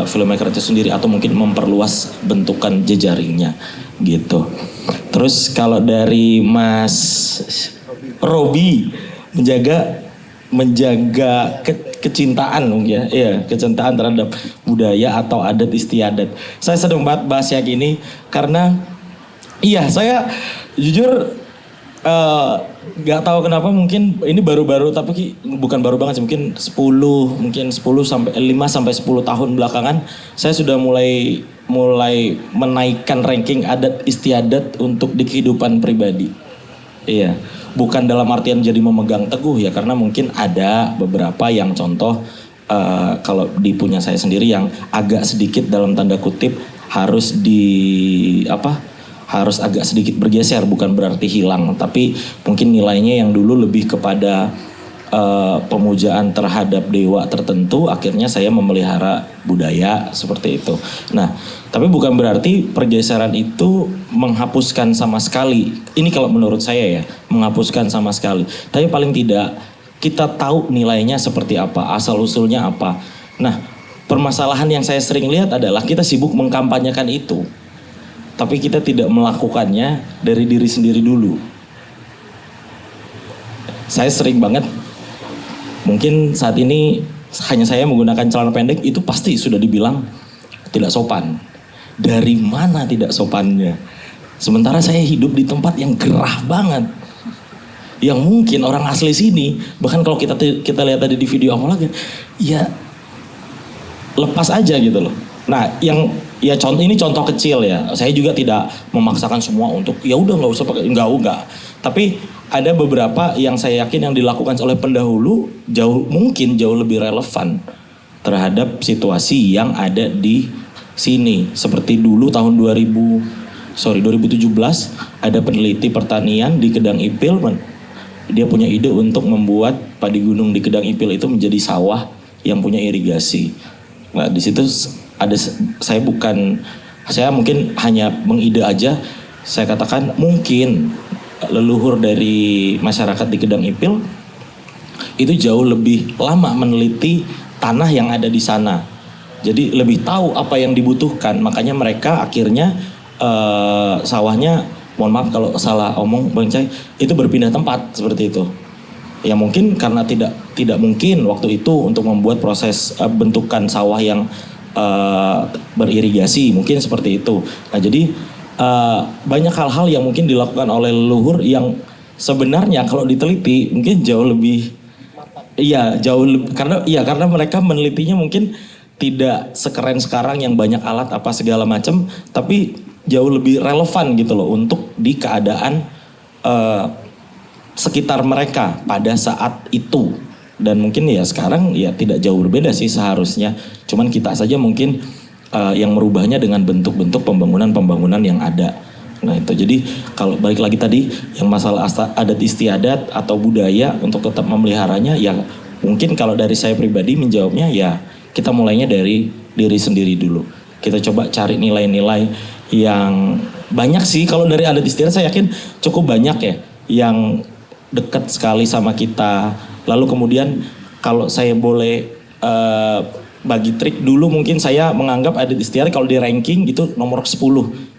filmmaker itu sendiri, atau mungkin memperluas bentukan jejaringnya gitu. Terus kalau dari Mas Robi menjaga kecintaan mungkin ya, kecintaan terhadap budaya atau adat istiadat. Saya sedang bahas yang ini karena iya, saya jujur gak tahu kenapa, mungkin ini baru-baru, tapi bukan baru banget sih, mungkin 5 sampai 10 tahun belakangan saya sudah mulai menaikkan ranking adat istiadat untuk di kehidupan pribadi. Iya, bukan dalam artian jadi memegang teguh ya, karena mungkin ada beberapa yang contoh kalau di punya saya sendiri yang agak sedikit dalam tanda kutip harus agak sedikit bergeser, bukan berarti hilang, tapi mungkin nilainya yang dulu lebih kepada pemujaan terhadap dewa tertentu, akhirnya saya memelihara budaya seperti itu. Nah, tapi bukan berarti pergeseran itu menghapuskan sama sekali. Ini kalau menurut saya ya, menghapuskan sama sekali. Tapi paling tidak kita tahu nilainya seperti apa, asal usulnya apa. Nah, permasalahan yang saya sering lihat adalah kita sibuk mengkampanyekan itu, tapi kita tidak melakukannya dari diri sendiri dulu. Saya sering banget, mungkin saat ini hanya saya menggunakan celana pendek, itu pasti sudah dibilang tidak sopan. Dari mana tidak sopannya? Sementara saya hidup di tempat yang gerah banget, yang mungkin orang asli sini, bahkan kalau kita lihat tadi di video awal lagi, ya lepas aja gitu loh. Nah, ini contoh kecil ya. Saya juga tidak memaksakan semua untuk ya udah nggak usah pakai, enggak. Tapi ada beberapa yang saya yakin yang dilakukan oleh pendahulu mungkin jauh lebih relevan terhadap situasi yang ada di sini. Seperti dulu tahun 2017 ada peneliti pertanian di Kedang Ipil, dia punya ide untuk membuat padi gunung di Kedang Ipil itu menjadi sawah yang punya irigasi. Nah, di situ saya mungkin hanya mengide aja. Saya katakan mungkin leluhur dari masyarakat di Kedang Ipil itu jauh lebih lama meneliti tanah yang ada di sana. Jadi lebih tahu apa yang dibutuhkan. Makanya mereka akhirnya sawahnya, mohon maaf kalau salah omong Bang Cai, itu berpindah tempat seperti itu. Ya mungkin karena tidak mungkin waktu itu untuk membuat proses bentukan sawah yang beririgasi, mungkin seperti itu. Nah, jadi banyak hal-hal yang mungkin dilakukan oleh leluhur yang sebenarnya kalau diteliti mungkin jauh lebih karena mereka menelitinya mungkin tidak sekeren sekarang yang banyak alat apa segala macam, tapi jauh lebih relevan gitu loh untuk di keadaan sekitar mereka pada saat itu. Dan mungkin ya sekarang ya tidak jauh berbeda sih seharusnya. Cuman kita saja mungkin yang merubahnya dengan bentuk-bentuk pembangunan yang ada. Nah itu jadi kalau balik lagi tadi yang masalah adat istiadat atau budaya untuk tetap memeliharanya ya mungkin kalau dari saya pribadi menjawabnya ya kita mulainya dari diri sendiri dulu. Kita coba cari nilai-nilai yang banyak sih kalau dari adat istiadat saya yakin cukup banyak ya yang dekat sekali sama kita. Lalu kemudian kalau saya boleh bagi trik dulu mungkin saya menganggap adat istiadat kalau di ranking itu nomor 10.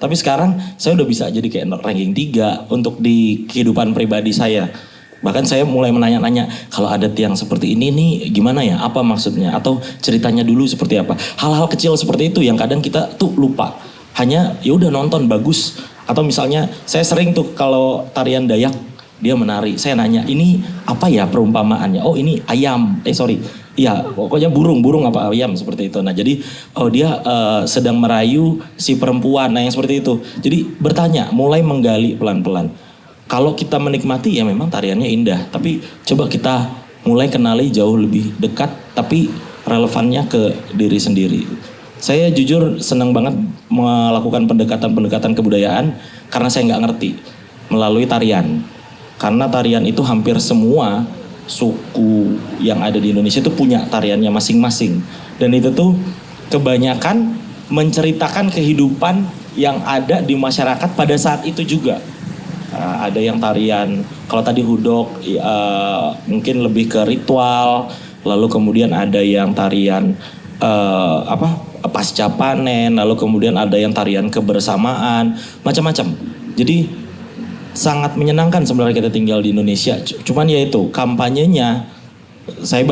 Tapi sekarang saya udah bisa jadi kayak ranking 3 untuk di kehidupan pribadi saya. Bahkan saya mulai menanya-nanya kalau adat yang seperti ini nih gimana ya, apa maksudnya atau ceritanya dulu seperti apa. Hal-hal kecil seperti itu yang kadang kita tuh lupa. Hanya ya udah nonton bagus atau misalnya saya sering tuh kalau tarian Dayak dia menari, saya nanya ini apa ya perumpamaannya? Oh ini ayam, iya pokoknya burung apa ayam seperti itu. Nah jadi dia sedang merayu si perempuan, nah yang seperti itu. Jadi bertanya, mulai menggali pelan-pelan. Kalau kita menikmati ya memang tariannya indah, tapi coba kita mulai kenali jauh lebih dekat, tapi relevannya ke diri sendiri. Saya jujur senang banget melakukan pendekatan kebudayaan karena saya nggak ngerti melalui tarian. Karena tarian itu hampir semua suku yang ada di Indonesia itu punya tariannya masing-masing. Dan itu tuh kebanyakan menceritakan kehidupan yang ada di masyarakat pada saat itu juga. Ada yang tarian, kalau tadi hudok mungkin lebih ke ritual. Lalu kemudian ada yang tarian pasca panen. Lalu kemudian ada yang tarian kebersamaan, macam-macam. Jadi sangat menyenangkan sebenarnya kita tinggal di Indonesia. Cuman ya itu kampanyenya saya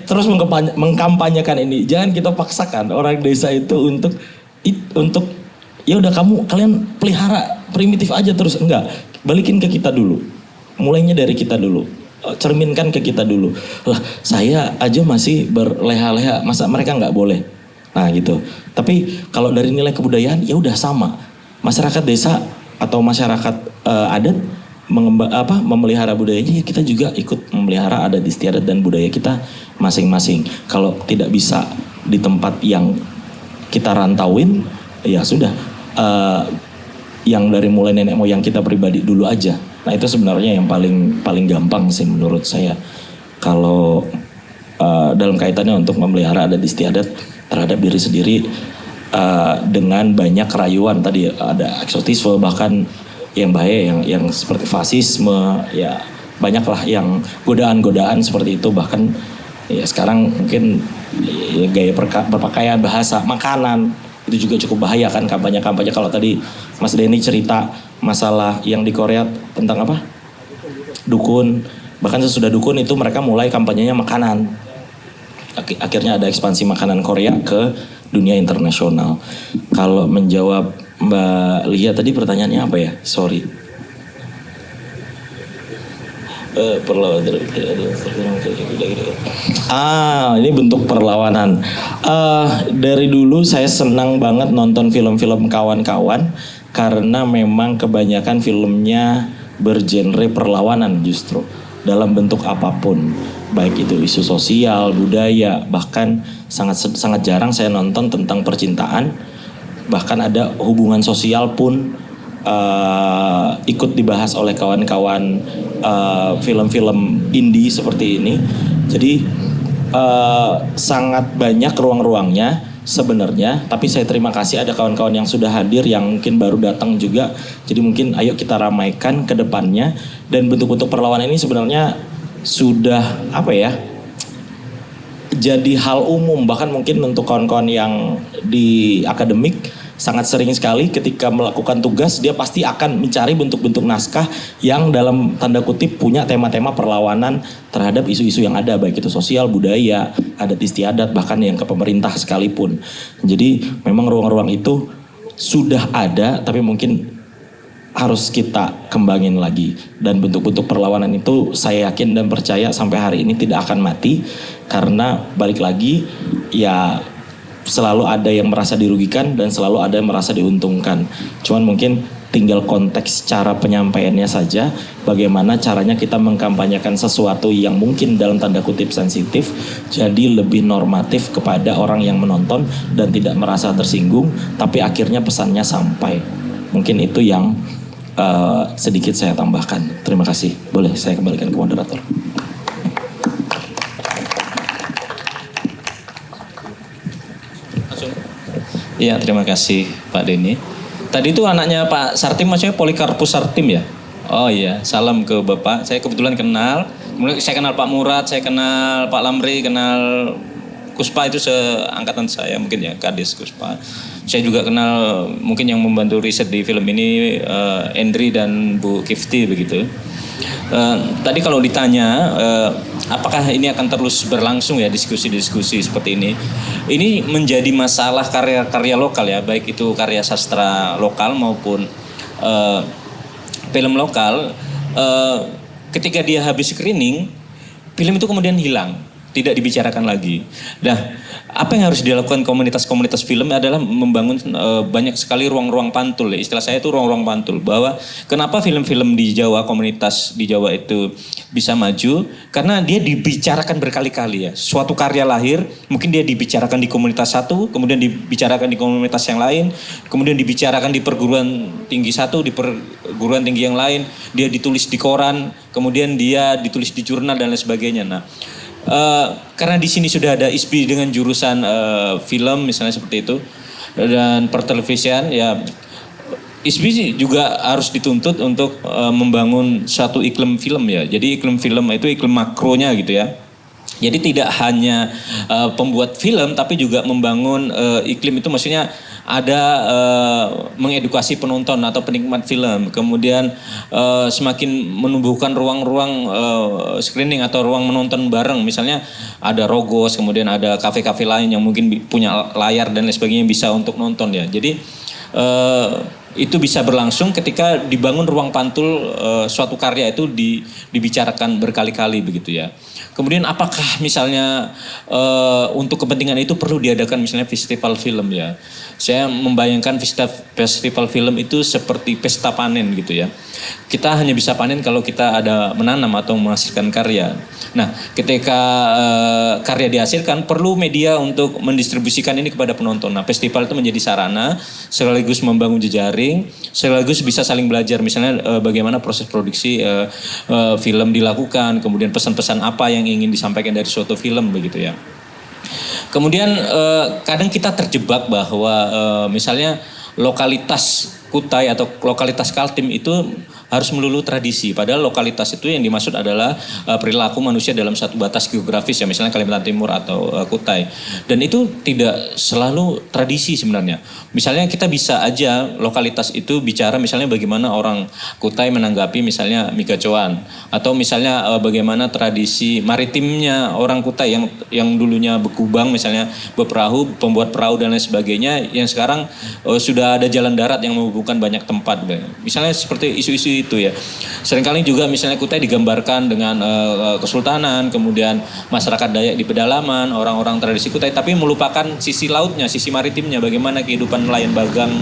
terus mengkampanyekan ini. Jangan kita paksakan orang desa itu untuk ya udah kalian pelihara primitif aja terus, enggak. Balikin ke kita dulu. Mulainya dari kita dulu. Cerminkan ke kita dulu. Lah, saya aja masih berleha-leha, masa mereka enggak boleh? Nah, gitu. Tapi kalau dari nilai kebudayaan ya udah sama. Masyarakat desa atau masyarakat adat memelihara budayanya, kita juga ikut memelihara adat istiadat dan budaya kita masing-masing. Kalau tidak bisa di tempat yang kita rantauin, ya sudah yang dari mulai nenek moyang kita pribadi dulu aja. Nah itu sebenarnya yang paling gampang sih menurut saya. Kalau dalam kaitannya untuk memelihara adat istiadat terhadap diri sendiri dengan banyak rayuan tadi ada eksotisme bahkan yang bahaya yang seperti fasisme ya banyaklah yang godaan-godaan seperti itu bahkan ya sekarang mungkin ya, gaya berpakaian bahasa makanan itu juga cukup bahaya kan kampanye-kampanye. Kalau tadi Mas Denny cerita masalah yang di Korea tentang apa dukun, bahkan sesudah dukun itu mereka mulai kampanyenya makanan. Akhirnya ada ekspansi makanan Korea ke dunia internasional. Kalau menjawab Mbak Lia tadi pertanyaannya apa ya? Sorry. Ini bentuk perlawanan. Dari dulu saya senang banget nonton film-film kawan-kawan karena memang kebanyakan filmnya bergenre perlawanan justru dalam bentuk apapun, baik itu isu sosial, budaya, bahkan sangat jarang saya nonton tentang percintaan, bahkan ada hubungan sosial pun ikut dibahas oleh kawan-kawan film-film indie seperti ini. Jadi sangat banyak ruang-ruangnya sebenarnya, tapi saya terima kasih ada kawan-kawan yang sudah hadir yang mungkin baru datang juga. Jadi mungkin ayo kita ramaikan ke depannya. Dan bentuk-bentuk perlawanan ini sebenarnya sudah jadi hal umum, bahkan mungkin untuk kawan-kawan yang di akademik sangat sering sekali ketika melakukan tugas dia pasti akan mencari bentuk-bentuk naskah yang dalam tanda kutip punya tema-tema perlawanan terhadap isu-isu yang ada, baik itu sosial, budaya, adat istiadat, bahkan yang ke pemerintah sekalipun. Jadi memang ruang-ruang itu sudah ada, tapi mungkin harus kita kembangin lagi. Dan bentuk-bentuk perlawanan itu saya yakin dan percaya sampai hari ini tidak akan mati, karena balik lagi ya selalu ada yang merasa dirugikan dan selalu ada yang merasa diuntungkan. Cuman mungkin tinggal konteks cara penyampaiannya saja, bagaimana caranya kita mengkampanyekan sesuatu yang mungkin dalam tanda kutip sensitif jadi lebih normatif kepada orang yang menonton dan tidak merasa tersinggung, tapi akhirnya pesannya sampai. Mungkin itu yang sedikit saya tambahkan. Terima kasih. Boleh saya kembalikan ke moderator. Iya, terima kasih Pak Denny. Tadi itu anaknya Pak Sartim, maksudnya Polikarpus Sartim ya? Oh iya, salam ke Bapak. Saya kebetulan kenal. Kemudian saya kenal Pak Murad, saya kenal Pak Lamri, kenal Kuspa, itu seangkatan saya mungkin ya, Kadis Kuspa. Saya juga kenal mungkin yang membantu riset di film ini Endri dan Bu Kifti begitu. Tadi kalau ditanya apakah ini akan terus berlangsung ya diskusi-diskusi seperti ini. Ini menjadi masalah karya-karya lokal ya, baik itu karya sastra lokal maupun film lokal. Ketika dia habis screening, film itu kemudian hilang, tidak dibicarakan lagi. Nah, apa yang harus dilakukan komunitas-komunitas film adalah membangun banyak sekali ruang-ruang pantul. Istilah saya itu ruang-ruang pantul. Bahwa kenapa film-film di Jawa, komunitas di Jawa itu bisa maju? Karena dia dibicarakan berkali-kali ya. Suatu karya lahir, mungkin dia dibicarakan di komunitas satu, kemudian dibicarakan di komunitas yang lain, kemudian dibicarakan di perguruan tinggi satu, di perguruan tinggi yang lain, dia ditulis di koran, kemudian dia ditulis di jurnal dan lain sebagainya. Nah, karena di sini sudah ada ISBI dengan jurusan film misalnya seperti itu dan pertelevisian ya, ISBI juga harus dituntut untuk membangun satu iklim film ya. Jadi iklim film itu iklim makronya gitu ya. Jadi tidak hanya pembuat film tapi juga membangun iklim itu, maksudnya ada mengedukasi penonton atau penikmat film, kemudian semakin menumbuhkan ruang-ruang screening atau ruang menonton bareng, misalnya ada Rogos, kemudian ada kafe-kafe lain yang mungkin punya layar dan lain sebagainya bisa untuk nonton ya. Jadi itu bisa berlangsung ketika dibangun ruang pantul suatu karya itu dibicarakan berkali-kali begitu ya. Kemudian apakah misalnya untuk kepentingan itu perlu diadakan misalnya festival film ya. Saya membayangkan festival film itu seperti pesta panen gitu ya. Kita hanya bisa panen kalau kita ada menanam atau menghasilkan karya. Nah, ketika karya dihasilkan perlu media untuk mendistribusikan ini kepada penonton. Nah, festival itu menjadi sarana sekaligus membangun jejaring, sekaligus bisa saling belajar misalnya bagaimana proses produksi film dilakukan, kemudian pesan-pesan apa yang ingin disampaikan dari suatu film begitu ya. Kemudian kadang kita terjebak bahwa misalnya lokalitas Kutai atau lokalitas Kaltim itu harus melulu tradisi. Padahal lokalitas itu yang dimaksud adalah perilaku manusia dalam satu batas geografis ya, misalnya Kalimantan Timur atau Kutai. Dan itu tidak selalu tradisi sebenarnya. Misalnya kita bisa aja lokalitas itu bicara misalnya bagaimana orang Kutai menanggapi misalnya mie gacoan, atau misalnya bagaimana tradisi maritimnya orang Kutai yang dulunya bekubang misalnya berperahu, pembuat perahu dan lain sebagainya, yang sekarang sudah ada jalan darat yang menghubungkan banyak tempat. Misalnya seperti isu-isu itu ya. Seringkali juga misalnya Kutai digambarkan dengan kesultanan, kemudian masyarakat Dayak di pedalaman, orang-orang tradisi Kutai, tapi melupakan sisi lautnya, sisi maritimnya, bagaimana kehidupan nelayan bagang,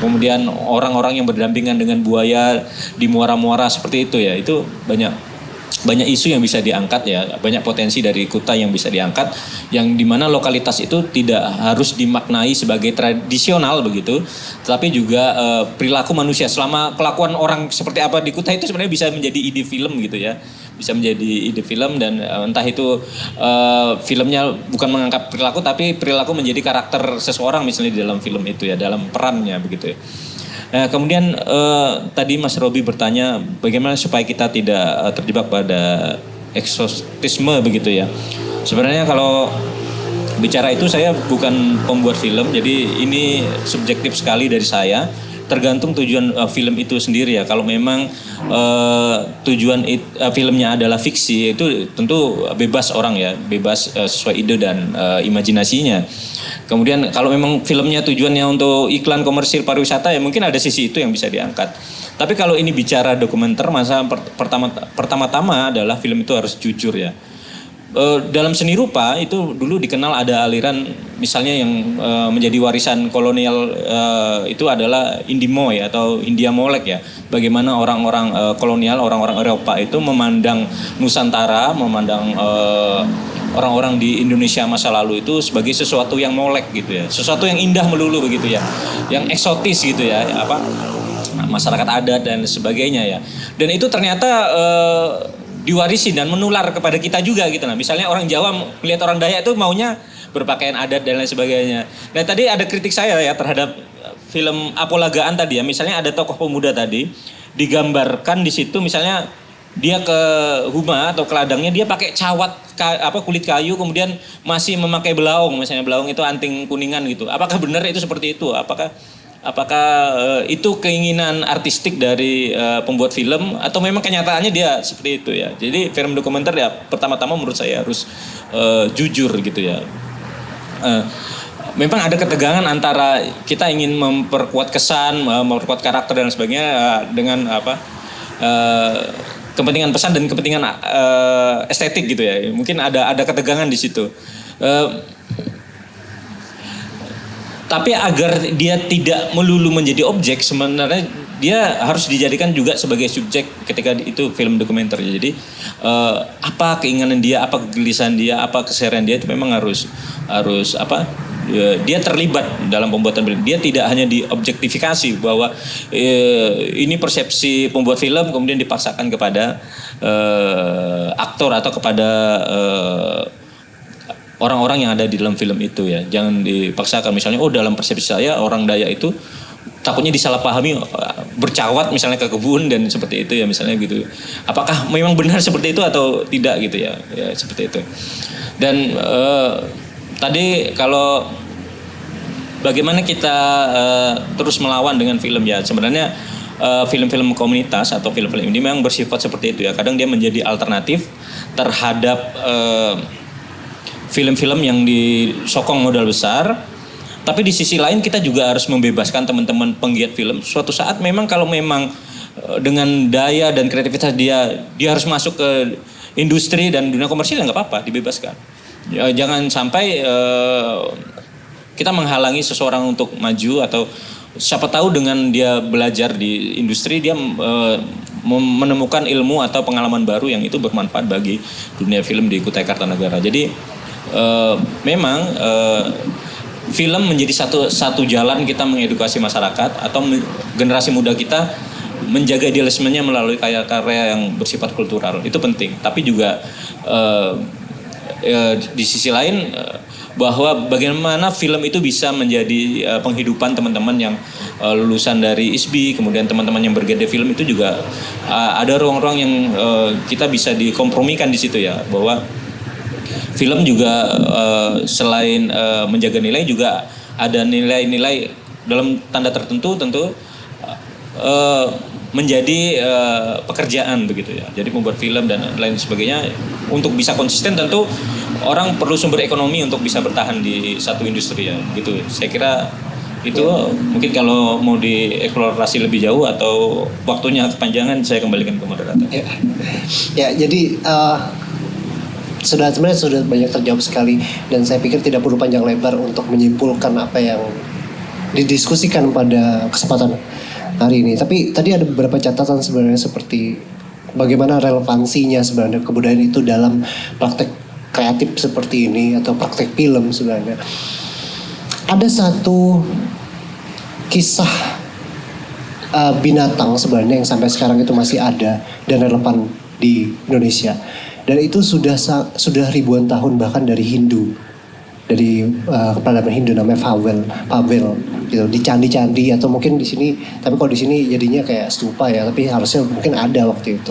kemudian orang-orang yang berdampingan dengan buaya di muara-muara seperti itu ya. Itu banyak isu yang bisa diangkat ya, banyak potensi dari Kutai yang bisa diangkat, yang dimana lokalitas itu tidak harus dimaknai sebagai tradisional begitu, tetapi juga perilaku manusia. Selama kelakuan orang seperti apa di Kutai itu sebenarnya bisa menjadi ide film gitu ya, bisa menjadi ide film, dan entah itu filmnya bukan mengangkat perilaku tapi perilaku menjadi karakter seseorang misalnya di dalam film itu ya, dalam perannya begitu ya. Kemudian tadi Mas Robi bertanya bagaimana supaya kita tidak terjebak pada eksotisme begitu ya. Sebenarnya kalau bicara itu saya bukan pembuat film, jadi ini subjektif sekali dari saya. Tergantung tujuan film itu sendiri ya. Kalau memang tujuan filmnya adalah fiksi, itu tentu bebas orang ya, bebas sesuai ide dan imajinasinya. Kemudian kalau memang filmnya tujuannya untuk iklan komersil pariwisata ya mungkin ada sisi itu yang bisa diangkat. Tapi kalau ini bicara dokumenter, masa pertama-tama adalah film itu harus jujur ya. Dalam seni rupa itu dulu dikenal ada aliran misalnya yang menjadi warisan kolonial itu adalah Indimoy atau India Molek ya. Bagaimana orang-orang kolonial, orang-orang Eropa itu memandang Nusantara, memandang orang-orang di Indonesia masa lalu itu sebagai sesuatu yang molek gitu ya, sesuatu yang indah melulu begitu ya, yang eksotis gitu ya, apa masyarakat adat dan sebagainya ya. Dan itu ternyata diwarisi dan menular kepada kita juga gitu. Nah, misalnya orang Jawa melihat orang Dayak itu maunya berpakaian adat dan lain sebagainya. Nah, tadi ada kritik saya ya terhadap film Apolagaan tadi ya. Misalnya ada tokoh pemuda tadi digambarkan di situ, misalnya dia ke Huma atau ke ladangnya dia pakai cawat kulit kayu, kemudian masih memakai belaung, misalnya belaung itu anting kuningan gitu. Apakah benar itu seperti itu? Apakah itu keinginan artistik dari pembuat film atau memang kenyataannya dia seperti itu ya. Jadi film dokumenter ya pertama-tama menurut saya harus jujur gitu ya. Memang ada ketegangan antara kita ingin memperkuat kesan, memperkuat karakter dan sebagainya dengan kepentingan pesan dan kepentingan estetik gitu ya. Mungkin ada ketegangan di situ. Tapi agar dia tidak melulu menjadi objek, sebenarnya dia harus dijadikan juga sebagai subjek ketika itu film dokumenter. Jadi apa keinginan dia, apa kegelisahan dia, apa keseharian dia itu memang harus dia terlibat dalam pembuatan film. Dia tidak hanya diobjektifikasi bahwa ini persepsi pembuat film kemudian dipaksakan kepada aktor atau kepada orang-orang yang ada di dalam film itu ya. Jangan dipaksakan, misalnya dalam persepsi saya orang Dayak itu takutnya disalahpahami bercawat misalnya ke kebun dan seperti itu ya, misalnya gitu. Apakah memang benar seperti itu atau tidak gitu ya, seperti itu. Dan tadi kalau bagaimana kita terus melawan dengan film ya, sebenarnya film-film komunitas atau film-film ini memang bersifat seperti itu ya. Kadang dia menjadi alternatif terhadap film-film yang disokong modal besar, tapi di sisi lain kita juga harus membebaskan teman-teman penggiat film. Suatu saat memang kalau memang dengan daya dan kreativitas dia harus masuk ke industri dan dunia komersil, nggak apa-apa, dibebaskan. Jangan sampai kita menghalangi seseorang untuk maju, atau siapa tahu dengan dia belajar di industri dia menemukan ilmu atau pengalaman baru yang itu bermanfaat bagi dunia film di Kutai Kartanegara. Jadi memang film menjadi satu jalan kita mengedukasi masyarakat atau generasi muda kita menjaga idealismenya melalui karya-karya yang bersifat kultural. Itu penting. Tapi juga di sisi lain bahwa bagaimana film itu bisa menjadi penghidupan teman-teman yang lulusan dari ISBI, kemudian teman-teman yang bergerak di film itu juga ada ruang-ruang yang kita bisa dikompromikan di situ ya, bahwa film juga selain menjaga nilai juga ada nilai-nilai dalam tanda tertentu tentu menjadi pekerjaan begitu ya. Jadi membuat film dan lain sebagainya untuk bisa konsisten tentu orang perlu sumber ekonomi untuk bisa bertahan di satu industri ya gitu. Saya kira itu mungkin kalau mau dieksplorasi lebih jauh atau waktunya kepanjangan saya kembalikan ke moderator. Ya jadi sebenarnya sudah banyak terjawab sekali, dan saya pikir tidak perlu panjang lebar untuk menyimpulkan apa yang didiskusikan pada kesempatan hari ini. Tapi tadi ada beberapa catatan sebenarnya, seperti bagaimana relevansinya sebenarnya kebudayaan itu dalam praktek kreatif seperti ini atau praktek film sebenarnya. Ada satu kisah binatang sebenarnya yang sampai sekarang itu masih ada dan relevan di Indonesia. Dan itu sudah ribuan tahun, bahkan dari Hindu, dari peradaban Hindu, namanya Pavel gitu, di candi-candi atau mungkin di sini, tapi kalau di sini jadinya kayak stupa ya, tapi harusnya mungkin ada waktu itu.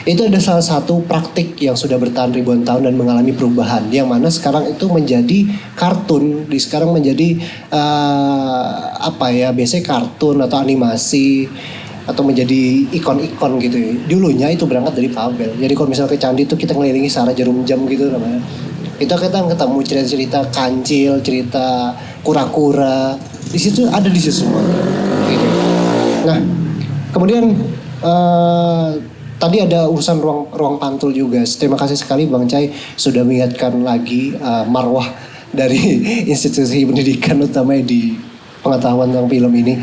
Itu ada salah satu praktik yang sudah bertahan ribuan tahun dan mengalami perubahan, yang mana sekarang itu menjadi kartun, sekarang menjadi biasanya kartun atau animasi, atau menjadi ikon-ikon gitu. Dulunya itu berangkat dari Pavel. Jadi kalau misalnya ke candi itu kita ngelilingi searah jarum jam gitu namanya. Itu kita ketemu cerita-cerita kancil, cerita kura-kura. Di situ semua. Gitu. Nah, kemudian tadi ada urusan ruang pantul juga. Terima kasih sekali Bang Cai sudah mengingatkan lagi marwah dari institusi pendidikan utamanya di pengetahuan tentang film ini.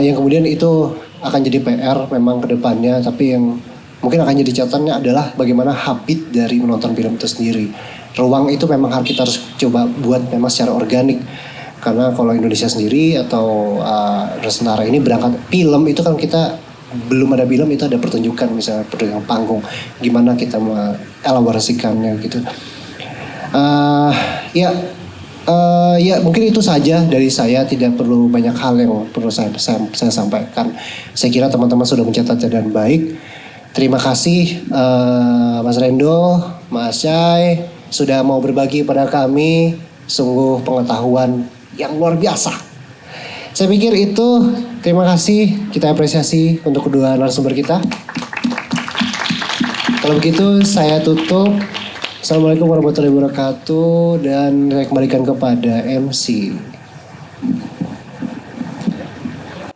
Yang kemudian itu akan jadi PR memang ke depannya, tapi yang mungkin akan jadi catatannya adalah bagaimana habit dari menonton film itu sendiri. Ruang itu memang kita harus coba buat memang secara organik. Karena kalau Indonesia sendiri atau Nusantara ini berangkat film itu kan kita belum ada film itu ada pertunjukan, misalnya pertunjukan panggung. Gimana kita mengelaborasikannya gitu. Ya mungkin itu saja dari saya, tidak perlu banyak hal yang perlu saya sampaikan. Saya kira teman-teman sudah mencatatnya dengan baik. Terima kasih Mas Rendo, Mas Syai sudah mau berbagi pada kami, sungguh pengetahuan yang luar biasa. Saya pikir itu, terima kasih, kita apresiasi untuk kedua narasumber kita. Kalau begitu saya tutup. Assalamualaikum warahmatullahi wabarakatuh dan saya kembalikan kepada MC.